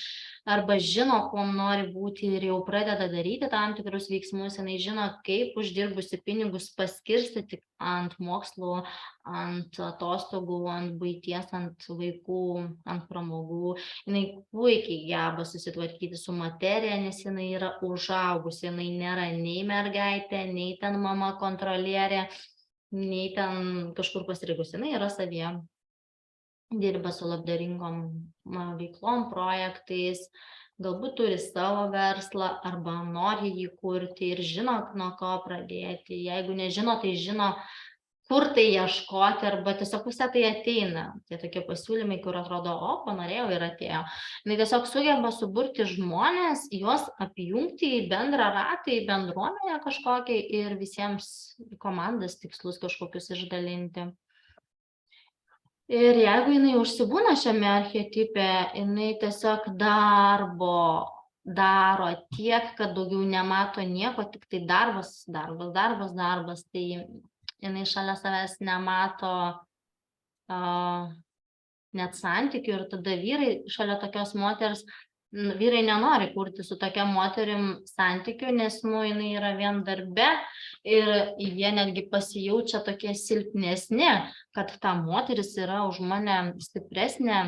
arba žino, kuom nori būti ir jau pradeda daryti tam tikrus veiksmus, jinai žino, kaip uždirbusi pinigus paskirstyti ant mokslų, ant atostogų, ant buities, ant vaikų, ant pramogų. Jinai puikiai geba susitvarkyti su materija, nes jinai yra užaugusi, jinai nėra nei mergaitė, nei ten mama kontrolierė, nei ten kažkur pasirigusi, jinai yra savyje. Dirba su labdaringom veiklom, projektais, galbūt turi savo verslą arba nori jį kurti ir žino, nuo ko pradėti. Jeigu nežino, tai žino, kur tai ieškoti arba tiesiog pusė tai ateina. Tie tokie pasiūlymai, kur atrodo, o, panorėjau ir atėjo. Jis tiesiog sugeba suburti žmonės, juos apjungti į bendrą ratą, į bendruomenę kažkokią ir visiems komandas tikslus kažkokius išdalinti. Ir jeigu jinai užsibūna šiame archetipe, jinai tiesiog darbo daro tiek, kad daugiau nemato nieko, tik tai darbas, tai jinai šalia savęs nemato net santykių ir tada vyrai šalia tokios moters, vyrai nenori kurti su tokia moterim santykių, nes jinai yra vien darbe ir jie netgi pasijaučia tokie silpnesni, kad ta moteris yra už mane stipresnė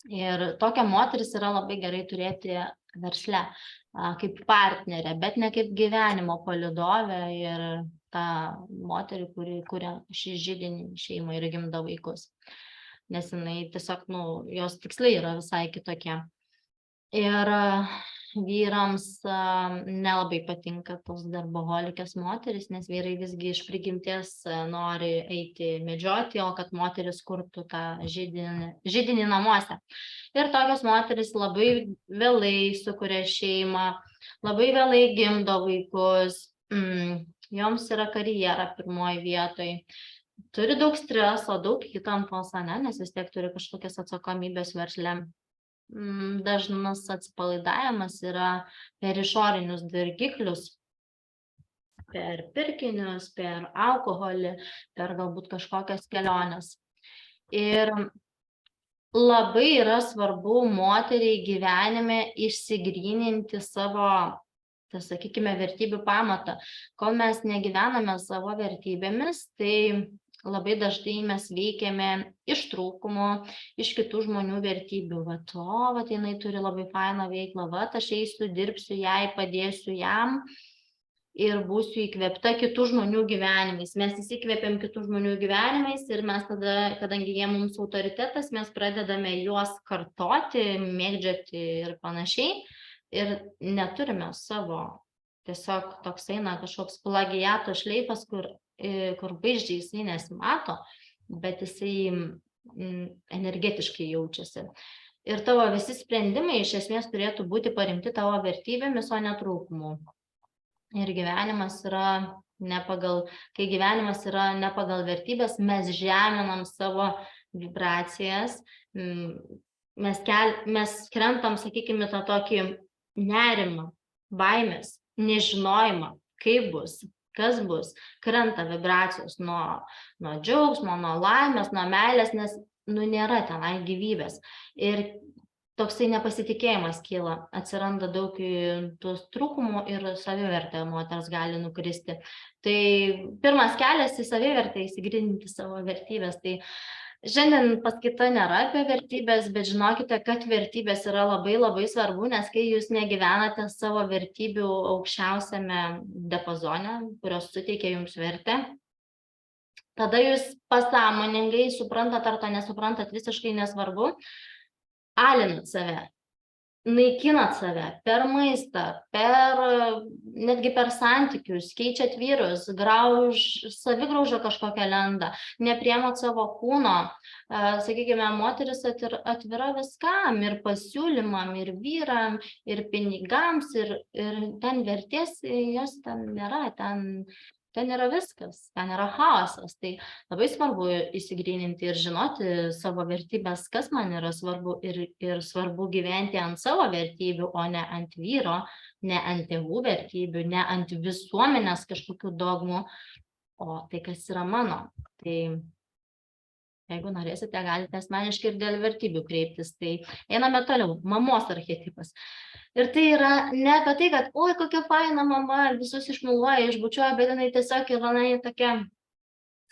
ir tokią moteris yra labai gerai turėti versle kaip partnerė, bet ne kaip gyvenimo palydovė ir tą moterį, kuri kuria šį židinį šeimą ir gimdo vaikus, nes jinai tiesiog, jos tikslai yra visai kitokie. Ir vyrams nelabai patinka tos darboholikės moteris, nes vyrai visgi iš prigimties nori eiti medžioti, o kad moteris kurtų tą židinį namuose. Ir tokios moteris labai vėlai sukuria šeimą, labai vėlai gimdo vaikus, joms yra karjera pirmoji vietoj. Turi daug streso, daug įtampos, nes vis tiek turi kažkokias atsakomybės versle. Dažnas atsipalaidavimas yra per išorinius dirgiklius, per pirkinius, per alkoholį, per galbūt kažkokias keliones. Ir labai yra svarbu moteriai gyvenime išsigryninti savo, sakykime, vertybių pamatą. Kol mes negyvename savo vertybėmis, tai labai dažnai mes veikiame iš trūkumo, iš kitų žmonių vertybių. Jinai turi labai fainą veiklą, aš eisiu, dirbsiu jai, padėsiu jam ir būsiu įkvėpta kitų žmonių gyvenimais. Mes įsikvėpiam kitų žmonių gyvenimais ir mes tada, kadangi jie mums autoritetas, mes pradedame juos kartoti, mėgdžioti ir panašiai. Ir neturime savo, tiesiog toks eina kažkoks plagiato šleifas, kur vaizdžiai jisai nesimato, bet jisai energetiškai jaučiasi. Ir tavo visi sprendimai iš esmės turėtų būti paremti tavo vertybėmis, o ne trūkumu. Ir gyvenimas yra kai gyvenimas yra ne pagal vertybės, mes žeminam savo vibracijas, mes krentam, sakykime, tą tokį nerimą, baimės, nežinojimą, kaip bus, kas bus, krenta vibracijos nuo džiaugsmo, nuo laimės, nuo meilės, nes nėra tenai gyvybės. Ir toksai nepasitikėjimas kyla, atsiranda daug tų trūkumų ir savivertė moters gali nukristi. Tai pirmas kelias į savivertę, įsigryninti savo vertybės. Tai šiandien paskaita nėra apie vertybės, bet žinokite, kad vertybės yra labai labai svarbu, nes kai jūs negyvenate savo vertybių aukščiausiame diapazone, kurios suteikia jums vertę, tada jūs pasąmoningai suprantat ar to nesuprantat, visiškai nesvarbu, alinat save, naikinat save per maistą, netgi per santykius, keičiat vyrus, savigraužą kažkokią lenda, nepriemot savo kūno. Sakykime, moteris atvira viskam, ir pasiūlymam, ir vyram, ir pinigams, ir ten vertės jos ten nėra, ten yra viskas, ten yra chaosas. Tai labai svarbu įsigryninti ir žinoti savo vertybės, kas man yra svarbu, ir svarbu gyventi ant savo vertybių, o ne ant vyro, ne ant tėvų vertybių, ne ant visuomenės kažkokių dogmų, o tai, kas yra mano. Tai Jeigu norėsite, galite asmeniškai ir dėl vertybių kreiptis. Tai einame toliau. Mamos archetipas. Ir tai yra ne apie tai, kad, oi, kokia faina mama, visus išmuluoja, išbučiuoja, bet jinai tiesiog yra tokia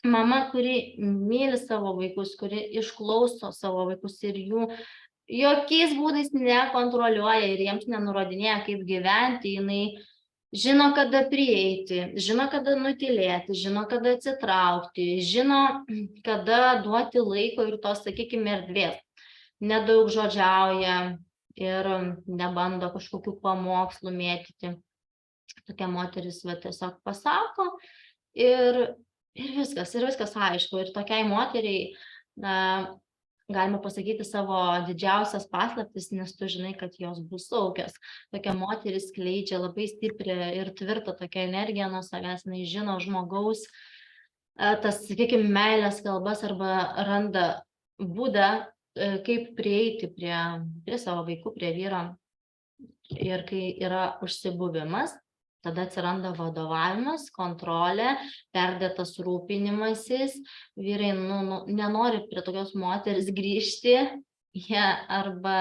mama, kuri myli savo vaikus, kuri išklauso savo vaikus ir jų jokiais būdais nekontroliuoja ir jiems nenurodinėja, kaip gyventi. Jinai žino, kada prieiti, žino, kada nutylėti, žino, kada atsitraukti, žino, kada duoti laiko ir tos, sakykime, erdvės. Nedaug žodžiauja ir nebando kažkokių pamokslų mėtyti. Tokia moteris tiesiog pasako ir viskas aišku. Ir tokiai moteriai galima pasakyti savo didžiausias paslaptis, nes tu žinai, kad jos bus saugios. Tokia moteris skleidžia labai stiprią ir tvirtą tokią energiją nuo savęs, jinai žino žmogaus tas, sakykime, meilės kalbas arba randa būdą, kaip prieiti prie savo vaikų, prie vyro. Ir kai yra užsibuvimas, tada atsiranda vadovavimas, kontrolė, perdėtas rūpinimasis. Vyrai nenori prie tokios moteris grįžti, jie arba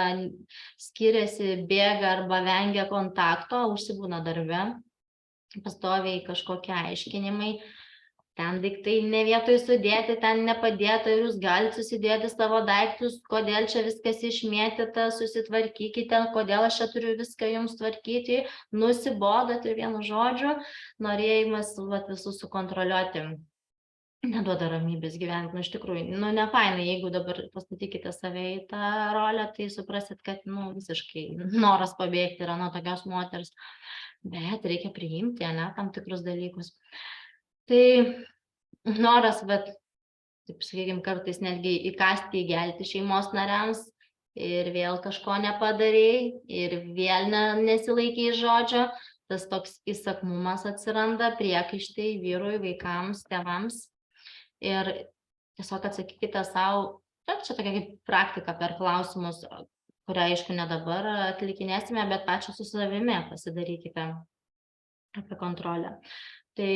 skiriasi, bėga arba vengia kontakto, užsibūna darbe, pastoviai kažkokie aiškinimai. Ten daiktai ne vietoj sudėti, ten nepadėta ir jūs galite susidėti savo daiktus, kodėl čia viskas išmėtyta, susitvarkykite, kodėl aš čia turiu viską jums tvarkyti, nusibodote vienu žodžiu, norėjimas visus sukontroliuoti, neduoda ramybės gyventi. Iš tikrųjų, ne fainai, jeigu dabar pastatykite save į tą rolę, tai suprasit, kad visiškai noras pabėgti yra nuo tokios moters, bet reikia priimti, tam tikrus dalykus. Tai noras, taip sakykime, kartais netgi įkasti, įgelti šeimos nariams ir vėl kažko nepadarei ir vėl nesilaikiai žodžio, tas toks įsakmumas atsiranda, priekaištai vyrui, vaikams, tėvams. Ir tiesiog atsakykite savo, čia tokia kaip praktika per klausimus, kurią, aišku, ne dabar atlikinėsime, bet pačios su savimi pasidarykite apie kontrolę. Tai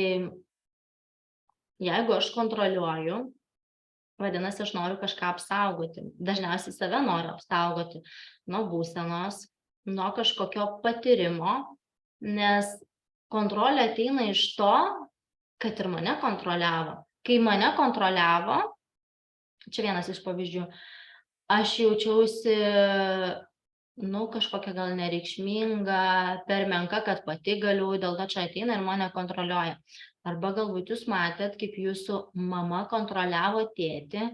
jeigu aš kontroliuoju, vadinasi, aš noriu kažką apsaugoti. Dažniausiai save noriu apsaugoti nuo būsenos, nuo kažkokio patyrimo, nes kontrolė ateina iš to, kad ir mane kontroliavo. Kai mane kontroliavo, čia vienas iš pavyzdžių, aš jaučiausi, kažkokia gal nereikšminga, per menka, kad pati galiu, dėl to čia ateina ir mane kontroliuoja. Arba galbūt jūs matėt, kaip jūsų mama kontroliavo tėtį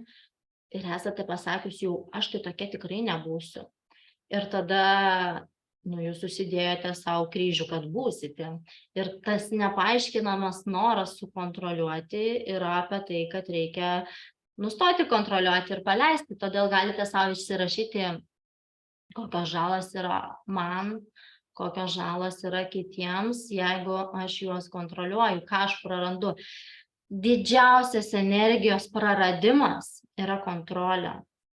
ir esate pasakius jau, aš tai tokia tikrai nebūsiu. Ir tada, jūs susidėjote savo kryžių, kad būsite. Ir tas nepaaiškinamas noras sukontroliuoti yra apie tai, kad reikia nustoti kontroliuoti ir paleisti. Todėl galite savo išsirašyti, kokios žalos yra man, kokios žalos yra kitiems, jeigu aš juos kontroliuoju, ką aš prarandu. Didžiausias energijos praradimas yra kontrolė.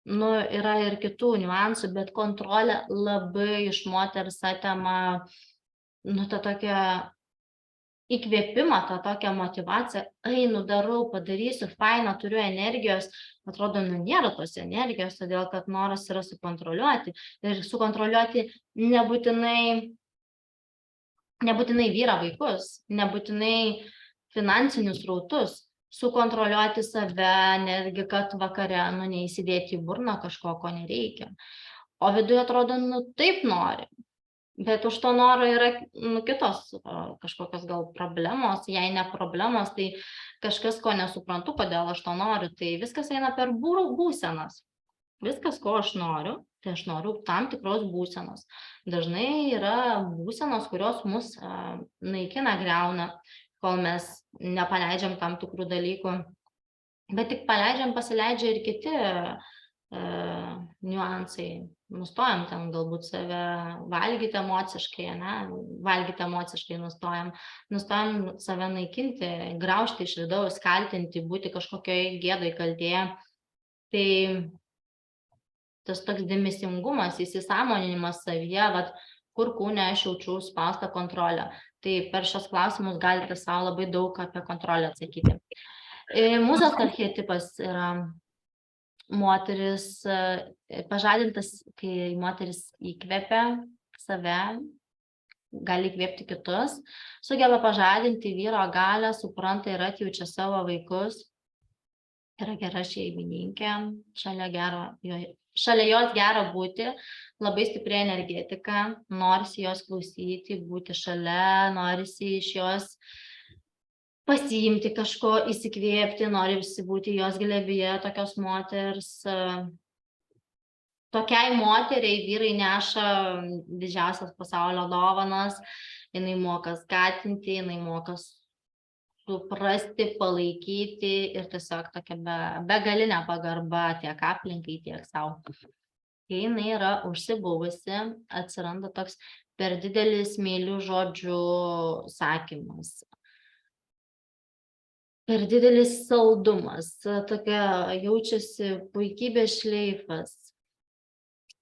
Yra ir kitų niuansų, bet kontrolė labai iš moters atima tą tokią įkvėpimą, tą tokią motivaciją, einu, darau, padarysiu, faina, turiu energijos, atrodo, nėra tos energijos, todėl kad noras yra sukontroliuoti. Ir sukontroliuoti nebūtinai vyrą, vaikus, nebūtinai finansinius srautus, sukontroliuoti save, netgi kad vakare neįsidėti į burną kažko, ko nereikia. O viduje atrodo, taip nori. Bet už to noro yra kitos kažkokios gal problemos, jei ne problemos, tai kažkas, ko nesuprantu, kodėl aš to noriu, tai viskas eina per būsenas. Viskas, ko aš noriu, tai aš noriu tam tikros būsenos. Dažnai yra būsenos, kurios mus naikina, griauna, kol mes nepaleidžiam tam tikrų dalykų. Bet tik paleidžiam, pasileidžia ir kiti niuansai. Nustojam ten galbūt save valgyti emociškai, valgyti emociškai nustojam save naikinti, graužti iš vidaus, kaltinti, būti kažkokioje gėdoje, kaltėje. Tai tas toks dėmesingumas, įsisąmoninimas savyje, kur kūne aš jaučiu spaustą kontrolę. Tai per šios klausimus galite savo labai daug apie kontrolę atsakyti. Mūzos archetipas yra moteris, pažadintas, kai moteris įkvepia save, gali įkvėpti kitus, sugeba pažadinti vyro galią, supranta ir atjaučia savo vaikus, yra gera šeimininkė, šalia jos gera būti, labai stipri energetika, norisi jos klausyti, būti šalia, norisi iš jos pasiimti kažko, įsikvėpti, norisi būti jos glėbyje, tokios moters. Tokiai moteriai vyrai neša didžiausias pasaulio dovanas, jinai moka skatinti, jinai moka suprasti, palaikyti ir tiesiog tokia begalinė pagarba tiek aplinkai, tiek savo. Kai jinai yra užsibuvusi, atsiranda toks per didelis meilių žodžių sakymas, per didelis saldumas, tokia jaučiasi puikybės šleifas.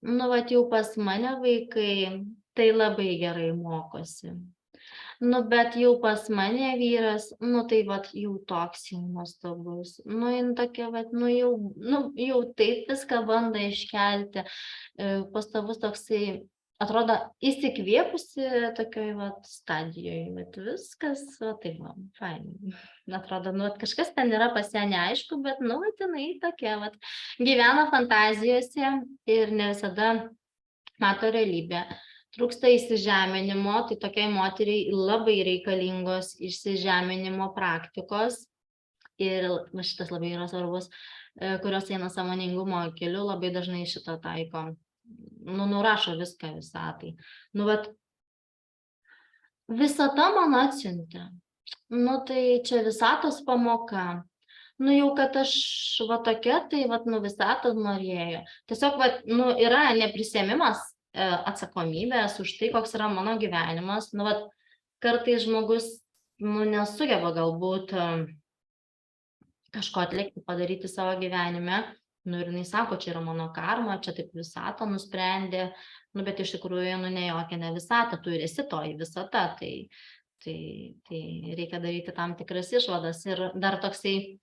Nu, vat jau pas mane vaikai tai labai gerai mokosi. Nu, bet jau pas mane vyras, nu, tai vat jau toks jau nuostabus. Nu, jin tokia, vat, jau taip viską bando iškelti. Pastovus toksai, atrodo, įsikvėpusi tokioj vat stadijoje, vat viskas, va, taip, va, fainai. Atrodo, nu, kažkas ten yra pas ją neaišku, bet, nu, vat, jinai tokia, vat, gyvena fantazijose ir ne visada mato realybę. Trūksta įsižeminimo, tai tokiai moteriai labai reikalingos įsižeminimo praktikos. Ir šitas labai yra svarbus, kurios eina sąmoningumo keliu, labai dažnai šitą taiko. Nu, nurašo viską visatai. Nu, vat, visata man atsiuntė. Nu, tai čia visatos pamoka. Nu, jau kad aš va tokia, tai vat, nu, visata norėjo. Tiesiog, vat, nu, yra neprisėmimas atsakomybės už tai, koks yra mano gyvenimas. Nu, vat, kartais žmogus, nu, nesugeba galbūt kažko atlikti, padaryti savo gyvenime. Nu, ir jinai sako, čia yra mano karma, čia taip visata nusprendė. Nu, bet iš tikrųjų, nu, ne jokia ne visata, tu ir esi toji visata. Tai reikia daryti tam tikras išvadas. Ir dar toksai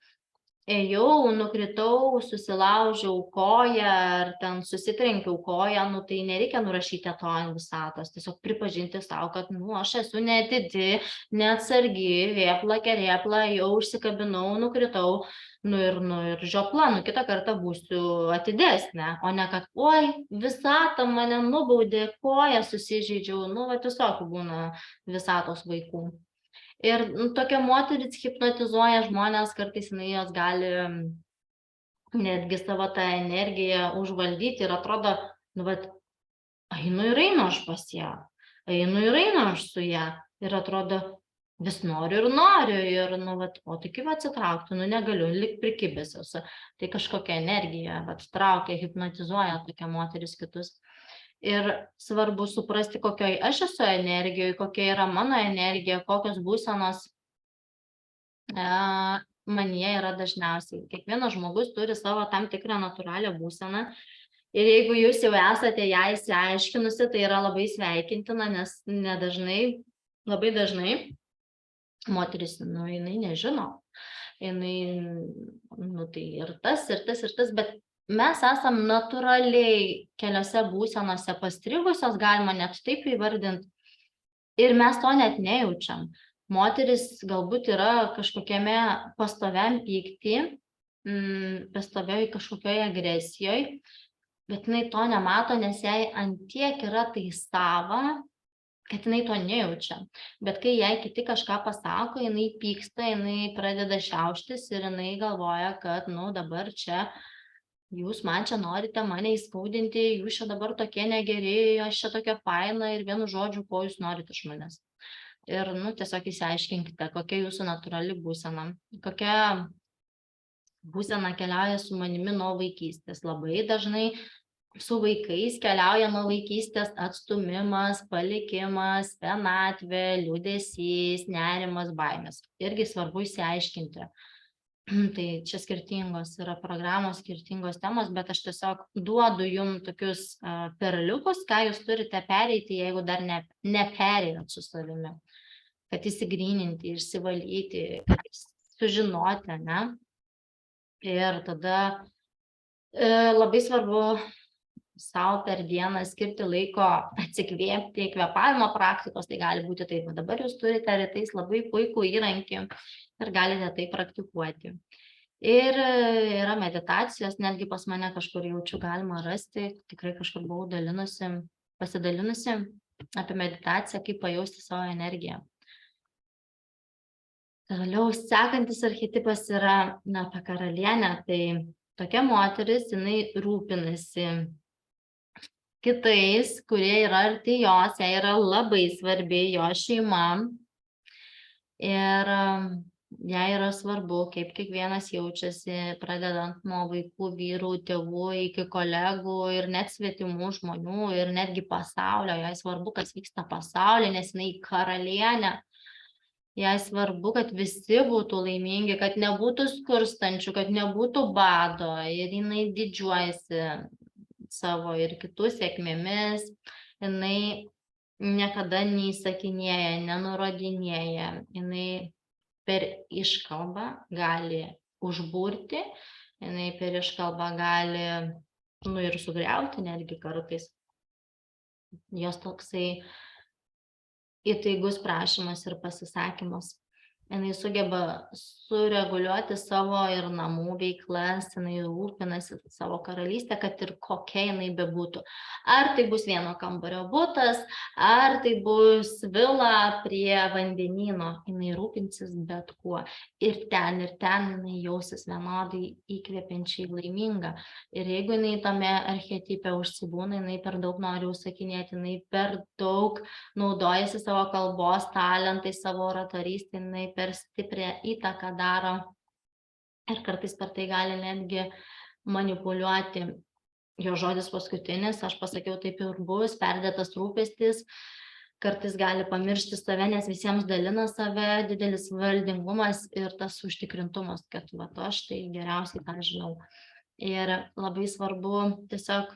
ėjau, nukritau, susilaužiau koją ar ten susitrenkiau koją, nu, tai nereikia nurašyti to ant visatos, tiesiog pripažinti savo, kad, nu, aš esu neatidi, neatsargi, vėpla, kerėpla, jau užsikabinau, nukritau, nu ir žiopla, nu, kitą kartą būsiu atidesnė, o ne kad, oi, visata mane nubaudė, koją susižeidžiau, nu, va, tiesiog būna visatos vaikų. Ir tokia moteris hipnotizuoja žmonės, kartais jinai jos gali netgi savo tą energiją užvaldyti ir atrodo, nu, vat, einu ir einu aš pas ją, einu ir einu aš su ją ir atrodo, vis noriu ir, nu, vat, o tai kaip atsitraukti, nu, negaliu, lik prikibęs esu. Tai kažkokia energija, vat, traukia, hipnotizuoja tokia moteris kitus. Ir svarbu suprasti, kokioj aš esu energijoje, kokia yra mano energija, kokios būsenos manyje yra dažniausiai. Kiekvienas žmogus turi savo tam tikrą natūralią būseną. Ir jeigu jūs jau esate ją įsiaiškinusi, tai yra labai sveikintina, nes labai dažnai moteris, nu, jinai nežino. Jinai, nu, tai ir tas, bet mes esam natūraliai keliose būsenose pastrigusios, galima net taip įvardinti, ir mes to net nejaučiam. Moteris galbūt yra kažkokiame pastoviam pykti, pastovioj kažkokioje agresijoje, bet jinai to nemato, nes jai antiek yra tai sava, kad jinai to nejaučia. Bet kai jai kiti kažką pasako, jinai pyksta, jinai pradeda šiauštis ir jinai galvoja, kad, nu, dabar čia jūs man čia norite mane įskaudinti, jūs čia dabar tokie negeri, aš čia tokia faina ir vienu žodžiu, ko jūs norite iš manęs. Ir, nu, tiesiog įsiaiškinkite, kokia jūsų natūrali būsena, kokia būsena keliauja su manimi nuo vaikystės. Labai dažnai su vaikais keliauja nuo vaikystės atstumimas, palikimas, vienatvė, liūdesys, nerimas, baimės. Irgi svarbu įsiaiškinti. Tai čia skirtingos yra programos, skirtingos temos, bet aš tiesiog duodu jums tokius perliukus, ką jūs turite pereiti, jeigu dar neperėjot su savimi, kad įsigryninti, išsivalyti, kad sužinoti, ne? Ir tada Labai svarbu sau per dieną skirti laiko atsikvėpti, kvėpavimo praktikos, tai gali būti taip, dabar jūs turite rytais labai puikų įrankį ir galite tai praktikuoti. Ir yra meditacijos, netgi pas mane kažkur jaučiu galima rasti, tikrai kažkur buvau pasidalinusi apie meditaciją, kaip pajausti savo energiją. Toliau sekantis archetipas yra apie karalienę, tai tokia moteris, jinai rūpinasi kitais, kurie yra arti jos, jai yra labai svarbi jo šeima ir jai yra svarbu, kaip kiekvienas jaučiasi, pradedant nuo vaikų, vyrų, tėvų, iki kolegų ir net svetimų žmonių ir netgi pasaulio. Jai svarbu, kas vyksta pasaulyje, nes jinai karalienė. Jai svarbu, kad visi būtų laimingi, kad nebūtų skurstančių, kad nebūtų bado ir jinai didžiuojasi savo ir kitų sėkmėmis. Jinai niekada neįsakinėja, nenurodinėja, jinai per iškalbą gali užburti, jinai per iškalbą gali ir sugriauti netgi kartais. Jos toksai įtaigus prašymas ir pasisakymas. Jinai sugeba sureguliuoti savo ir namų veiklas, jinai rūpinasi savo karalystę, kad ir kokia jinai bebūtų. Ar tai bus vieno kambario butas, ar tai bus vila prie vandenyno, jinai rūpinsis bet kuo. Ir ten jinai jausis vienodai įkvepiančiai laiminga. Ir jeigu jinai tame archetipe užsibūna, jinai per daug nori užsakinėti, jinai per daug naudojasi savo kalbos talentai, savo oratorystę, jinai per stiprią įtaką daro ir kartais per tai gali netgi manipuliuoti. Jo žodis paskutinis, aš pasakiau, taip ir bus, perdėtas rūpestis, kartais gali pamiršti save, nes visiems dalina save, didelis valdingumas ir tas užtikrintumas, kad aš tai geriausiai tą žinau. Ir labai svarbu tiesiog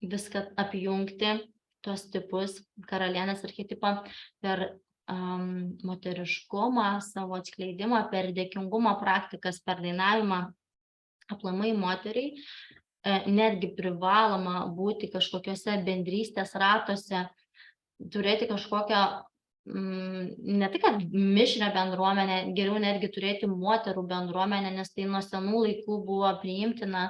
viską apjungti, tuos tipus, karalienės archetipą per moteriškumą, savo atskleidimą, per dėkingumo praktikas, per dainavimą. Aplamai moteriai netgi privaloma būti kažkokiuose bendrystės ratuose, turėti kažkokią, ne tik kad mišrią bendruomenę, geriau netgi turėti moterų bendruomenę, nes tai nuo senų laikų buvo priimtina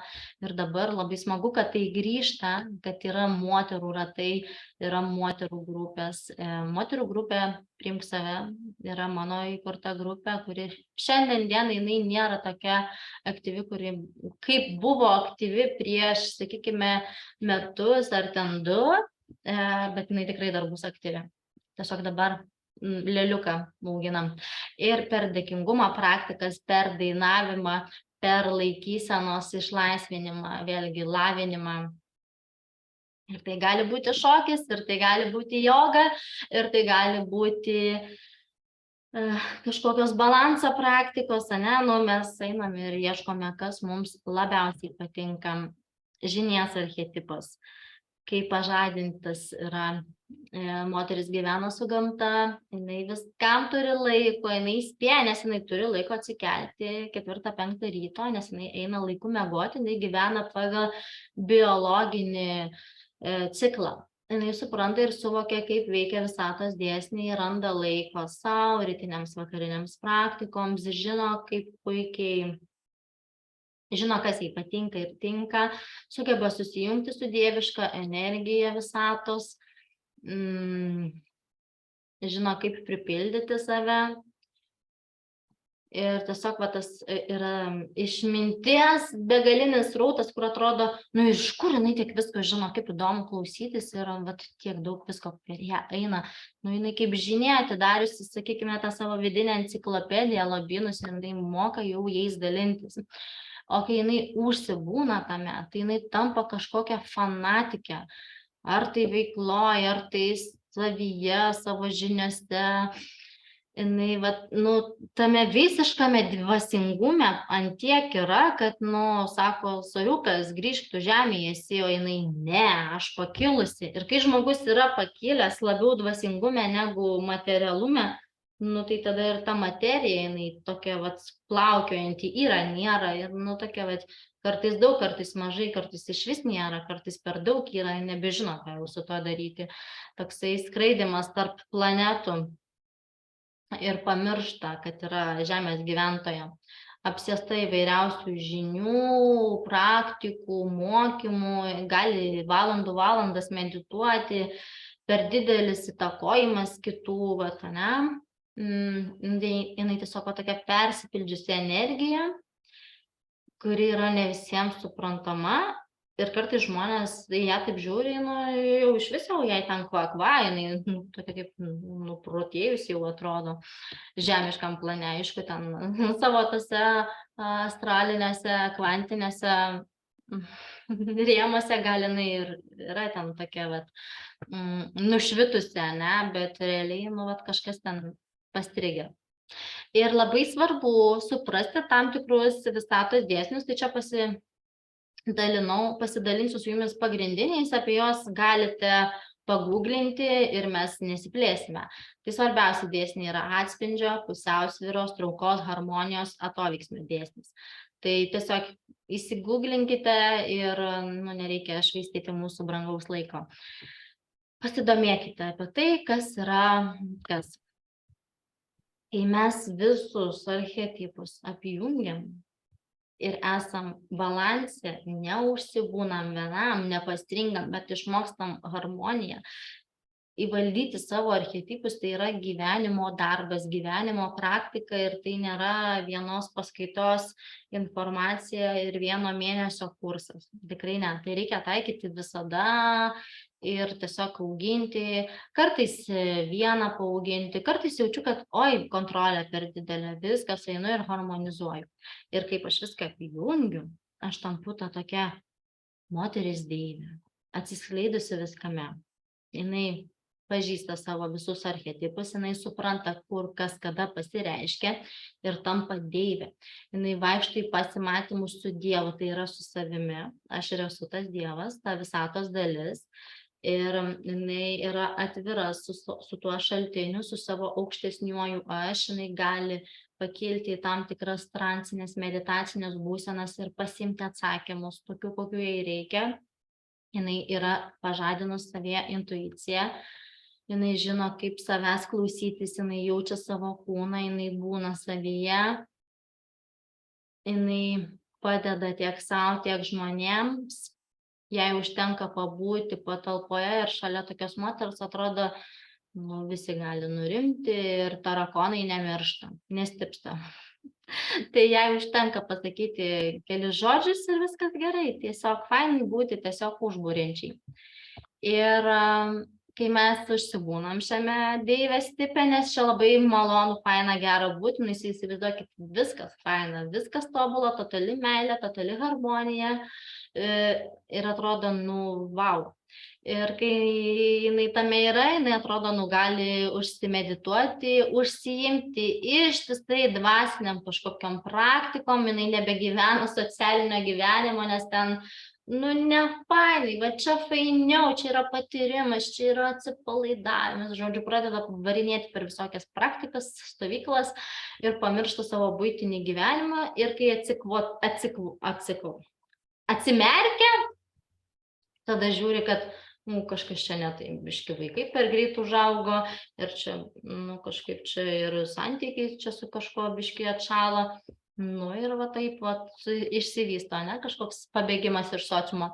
ir dabar labai smagu, kad tai grįžta, kad yra moterų ratai, yra moterų grupės. Moterų grupė Priimk save yra mano įkurta grupė, kuri šiandien dienai jinai nėra tokia aktyvi, kuri kaip buvo aktyvi prieš, sakykime, metus ar ten 2, bet jinai tikrai dar bus aktyvi. Tiesiog dabar lėliuką auginam. Ir per dėkingumo praktikas, per dainavimą, per laikysenos išlaisvinimą, vėlgi lavinimą. Ir tai gali būti šokis, ir tai gali būti joga, ir tai gali būti kažkokios balanso praktikos, mes einam ir ieškome, kas mums labiausiai patinka. Žinies archetipas, kai pažadintas yra, moteris gyvena su gamta, jinai viskam turi laiko, jinai spėja, nes jinai turi laiko atsikelti 4-5 ryto, nes jinai eina laiku miegoti, jinai gyvena pagal biologinį ciklą. Jinai supranta ir suvokia, kaip veikia visatos dėsniai, randa laiko savo, rytiniams, vakariniams praktikoms, žino, kaip puikiai, žino, kas jai patinka ir tinka, sugeba susijungti su dieviška energija visatos, žino, kaip pripildyti save. Ir tiesiog tas yra išminties begalinis srautas, kur atrodo, iš kur jinai tiek visko žino, kaip įdomu klausytis ir tiek daug visko per ją eina. Jinai kaip žinia atidariusi, sakykime, tą savo vidinę enciklopediją, lobynus, jinai moka jau jais dalintis. O kai jinai užsibūna tame, tai jinai tampa kažkokią fanatikę. Ar tai veikloje, ar tai savyje, savo žiniose. Jinai, tame visiškame dvasingume ant tiek yra, kad, sako, soriukas, grįžk tu žemėje esi, o jinai, ne, aš pakilusi. Ir kai žmogus yra pakilęs labiau dvasingume negu materialume, tai tada ir ta materija, jinai tokia, plaukiojanti yra, nėra, ir, tokia, Kartais daug, kartais mažai, kartais išvis nėra, kartais per daug yra, nebežino, ką jau su tuo daryti. Toksai skraidimas tarp planetų ir pamiršta, kad yra Žemės gyventoja. Apsėsta įvairiausių žinių, praktikų, mokymų, gali valandas medituoti, per didelis įtakojimas kitų, vat, ne? Jinai tiesiog tokia persipildžiusi energija, kuri yra ne visiems suprantama ir kartais žmonės į ją taip žiūri, nu, jau iš viso jai ten kvakva, jinai tokia kaip nuprotėjus jau atrodo žemiškam plane, aišku, ten savo tose astralinėse, kvantinėse rėmuose gal jinai ir yra ten tokia, vat, nušvitusi, ne, bet realiai, nu, vat, kažkas ten pastrigę. Ir labai svarbu suprasti tam tikrus visatos dėsnius, tai čia pasidalinsiu su jumis pagrindiniais, apie juos galite paguglinti ir mes nesiplėsime. Tai svarbiausi dėsniai yra atspindžio, pusiausvyros, traukos, harmonijos, atoveiksmio dėsnis. Tai tiesiog įsiguglinkite ir nereikia švaistyti mūsų brangaus laiko. Pasidomėkite apie tai, kas yra kas. Kai mes visus archetipus apjungiam ir esam balanse, neužsibūnam vienam, nepastringam, bet išmokstam harmoniją, įvaldyti savo archetipus, tai yra gyvenimo darbas, gyvenimo praktika ir tai nėra vienos paskaitos informacija ir vieno mėnesio kursas. Tikrai ne, tai reikia taikyti visada ir tiesiog auginti, kartais vieną paauginti, kartais jaučiu, kad oi, kontrolė per didelė, viskas einu ir harmonizuoju. Ir kaip aš viską apjungiu, aš tampu ta tokia moteris deivė, atsiskleidusi viskame. Jinai pažįsta savo visus archetipus, jinai supranta, kur kas kada pasireiškia ir tampa deivė. Jinai vaikšto į pasimatymus su Dievu, tai yra su savimi. Aš ir esu tas Dievas, ta visatos dalis. Ir jinai yra atvira su tuo šaltiniu, su savo aukštesniuoju aš, jinai gali pakilti į tam tikras transinės, meditacinės būsenas ir pasiimti atsakymus, tokių, kokių jai reikia. Jinai yra pažadinus savyje intuiciją, jinai žino, kaip savęs klausytis, jinai jaučia savo kūną, jinai būna savyje, jinai padeda tiek savo, tiek žmonėms, jai užtenka pabūti patalpoje ir šalia tokios moters atrodo, visi gali nurimti ir tarakonai nemiršta, nestipsta. Tai jai užtenka pasakyti kelis žodžius ir viskas gerai, tiesiog fainai būti tiesiog užburiančiai. Ir kai mes užsibūnam šiame deivės tipe, nes čia labai malonu, faina, gera būti, įsivaizduokit, viskas faina, viskas tobula, totali meilė, totali harmonija ir atrodo, vau. Ir kai jinai tame yra, jinai atrodo, gali užsimedituoti, užsiimti ištisai dvasiniam kažkokiam praktikom, jinai nebegyvena socialinio gyvenimo, nes ten nefainai, va čia fainiau, čia yra patyrimas, čia yra atsipalaidavimas, žodžiu, pradeda varinėti per visokias praktikas, stovyklas ir pamiršta savo buitinį gyvenimą ir kai atsimerkia, tada žiūri, kad kažkas čia ne taip, biški vaikai per greit užaugo ir čia, kažkaip čia ir santykiai čia su kažkuo biški atšalo. Ir va taip išsivysto, ne, kažkoks pabėgimas iš sociumo.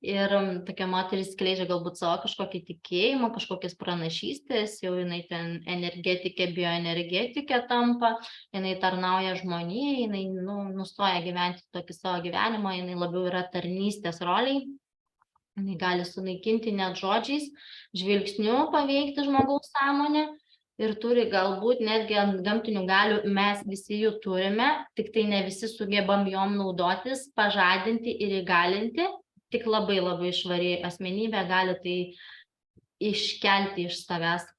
Ir tokia moteris skleidžia galbūt savo kažkokį tikėjimą, kažkokias pranašystės, jau jinai ten energetikė, bioenergetikė tampa, jinai tarnauja žmonijai, jinai nustoja gyventi tokį savo gyvenimą, jinai labiau yra tarnystės roliai, jinai gali sunaikinti net žodžiais, žvilgsniu paveikti žmogaus sąmonę. Ir turi galbūt netgi ant gamtinių galių, mes visi jų turime, tik tai ne visi sugebam jom naudotis, pažadinti ir įgalinti, tik labai labai švari asmenybė gali tai iškelti iš savęs.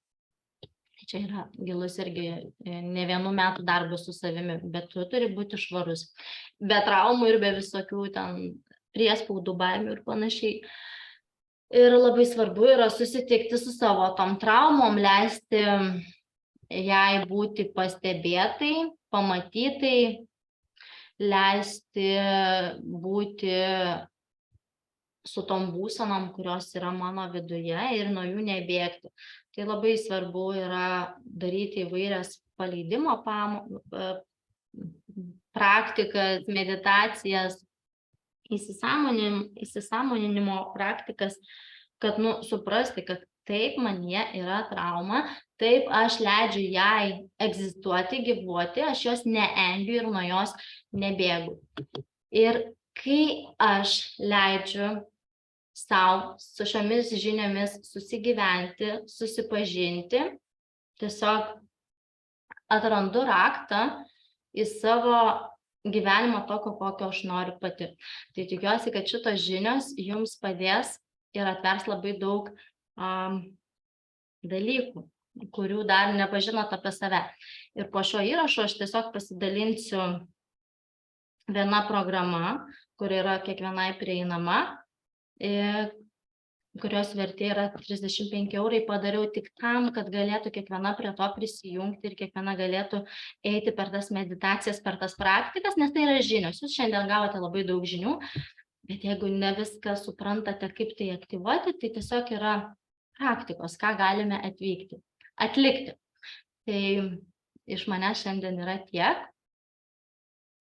Tai čia yra gilus irgi ne vienų metų darbas su savimi, bet tu turi būti švarus, be traumų ir be visokių ten priespaudų, baimių ir panašiai. Ir labai svarbu yra susitikti su savo tom traumom, leisti jai būti pastebėtai, pamatytai leisti būti su tom būsenom, kurios yra mano viduje ir nuo jų nebėgti. Tai labai svarbu yra daryti įvairias paleidimo praktikas, meditacijas, įsisąmoninimo praktikas, kad suprasti, kad taip manyje yra trauma, taip aš leidžiu jai egzistuoti, gyvuoti, aš jos neengiu ir nuo jos nebėgu. Ir kai aš leidžiu sau su šiomis žiniomis susigyventi, susipažinti, tiesiog atrandu raktą į savo gyvenimo tokio, kokio aš noriu pati. Tai tikiuosi, kad šitos žinios jums padės ir atvers labai daug dalykų, kurių dar nepažinot apie save. Ir po šio įrašo aš tiesiog pasidalinsiu viena programa, kur yra kiekvienai prieinama, kurios vertė yra 35 eurai, padariau tik tam, kad galėtų kiekviena prie to prisijungti ir kiekviena galėtų eiti per tas meditacijas, per tas praktikas, nes tai yra žinios. Jūs šiandien gavote labai daug žinių, bet jeigu ne viską suprantate, kaip tai aktyvuoti, tai tiesiog yra praktikos, ką galime atlikti. Tai iš manęs šiandien yra tiek.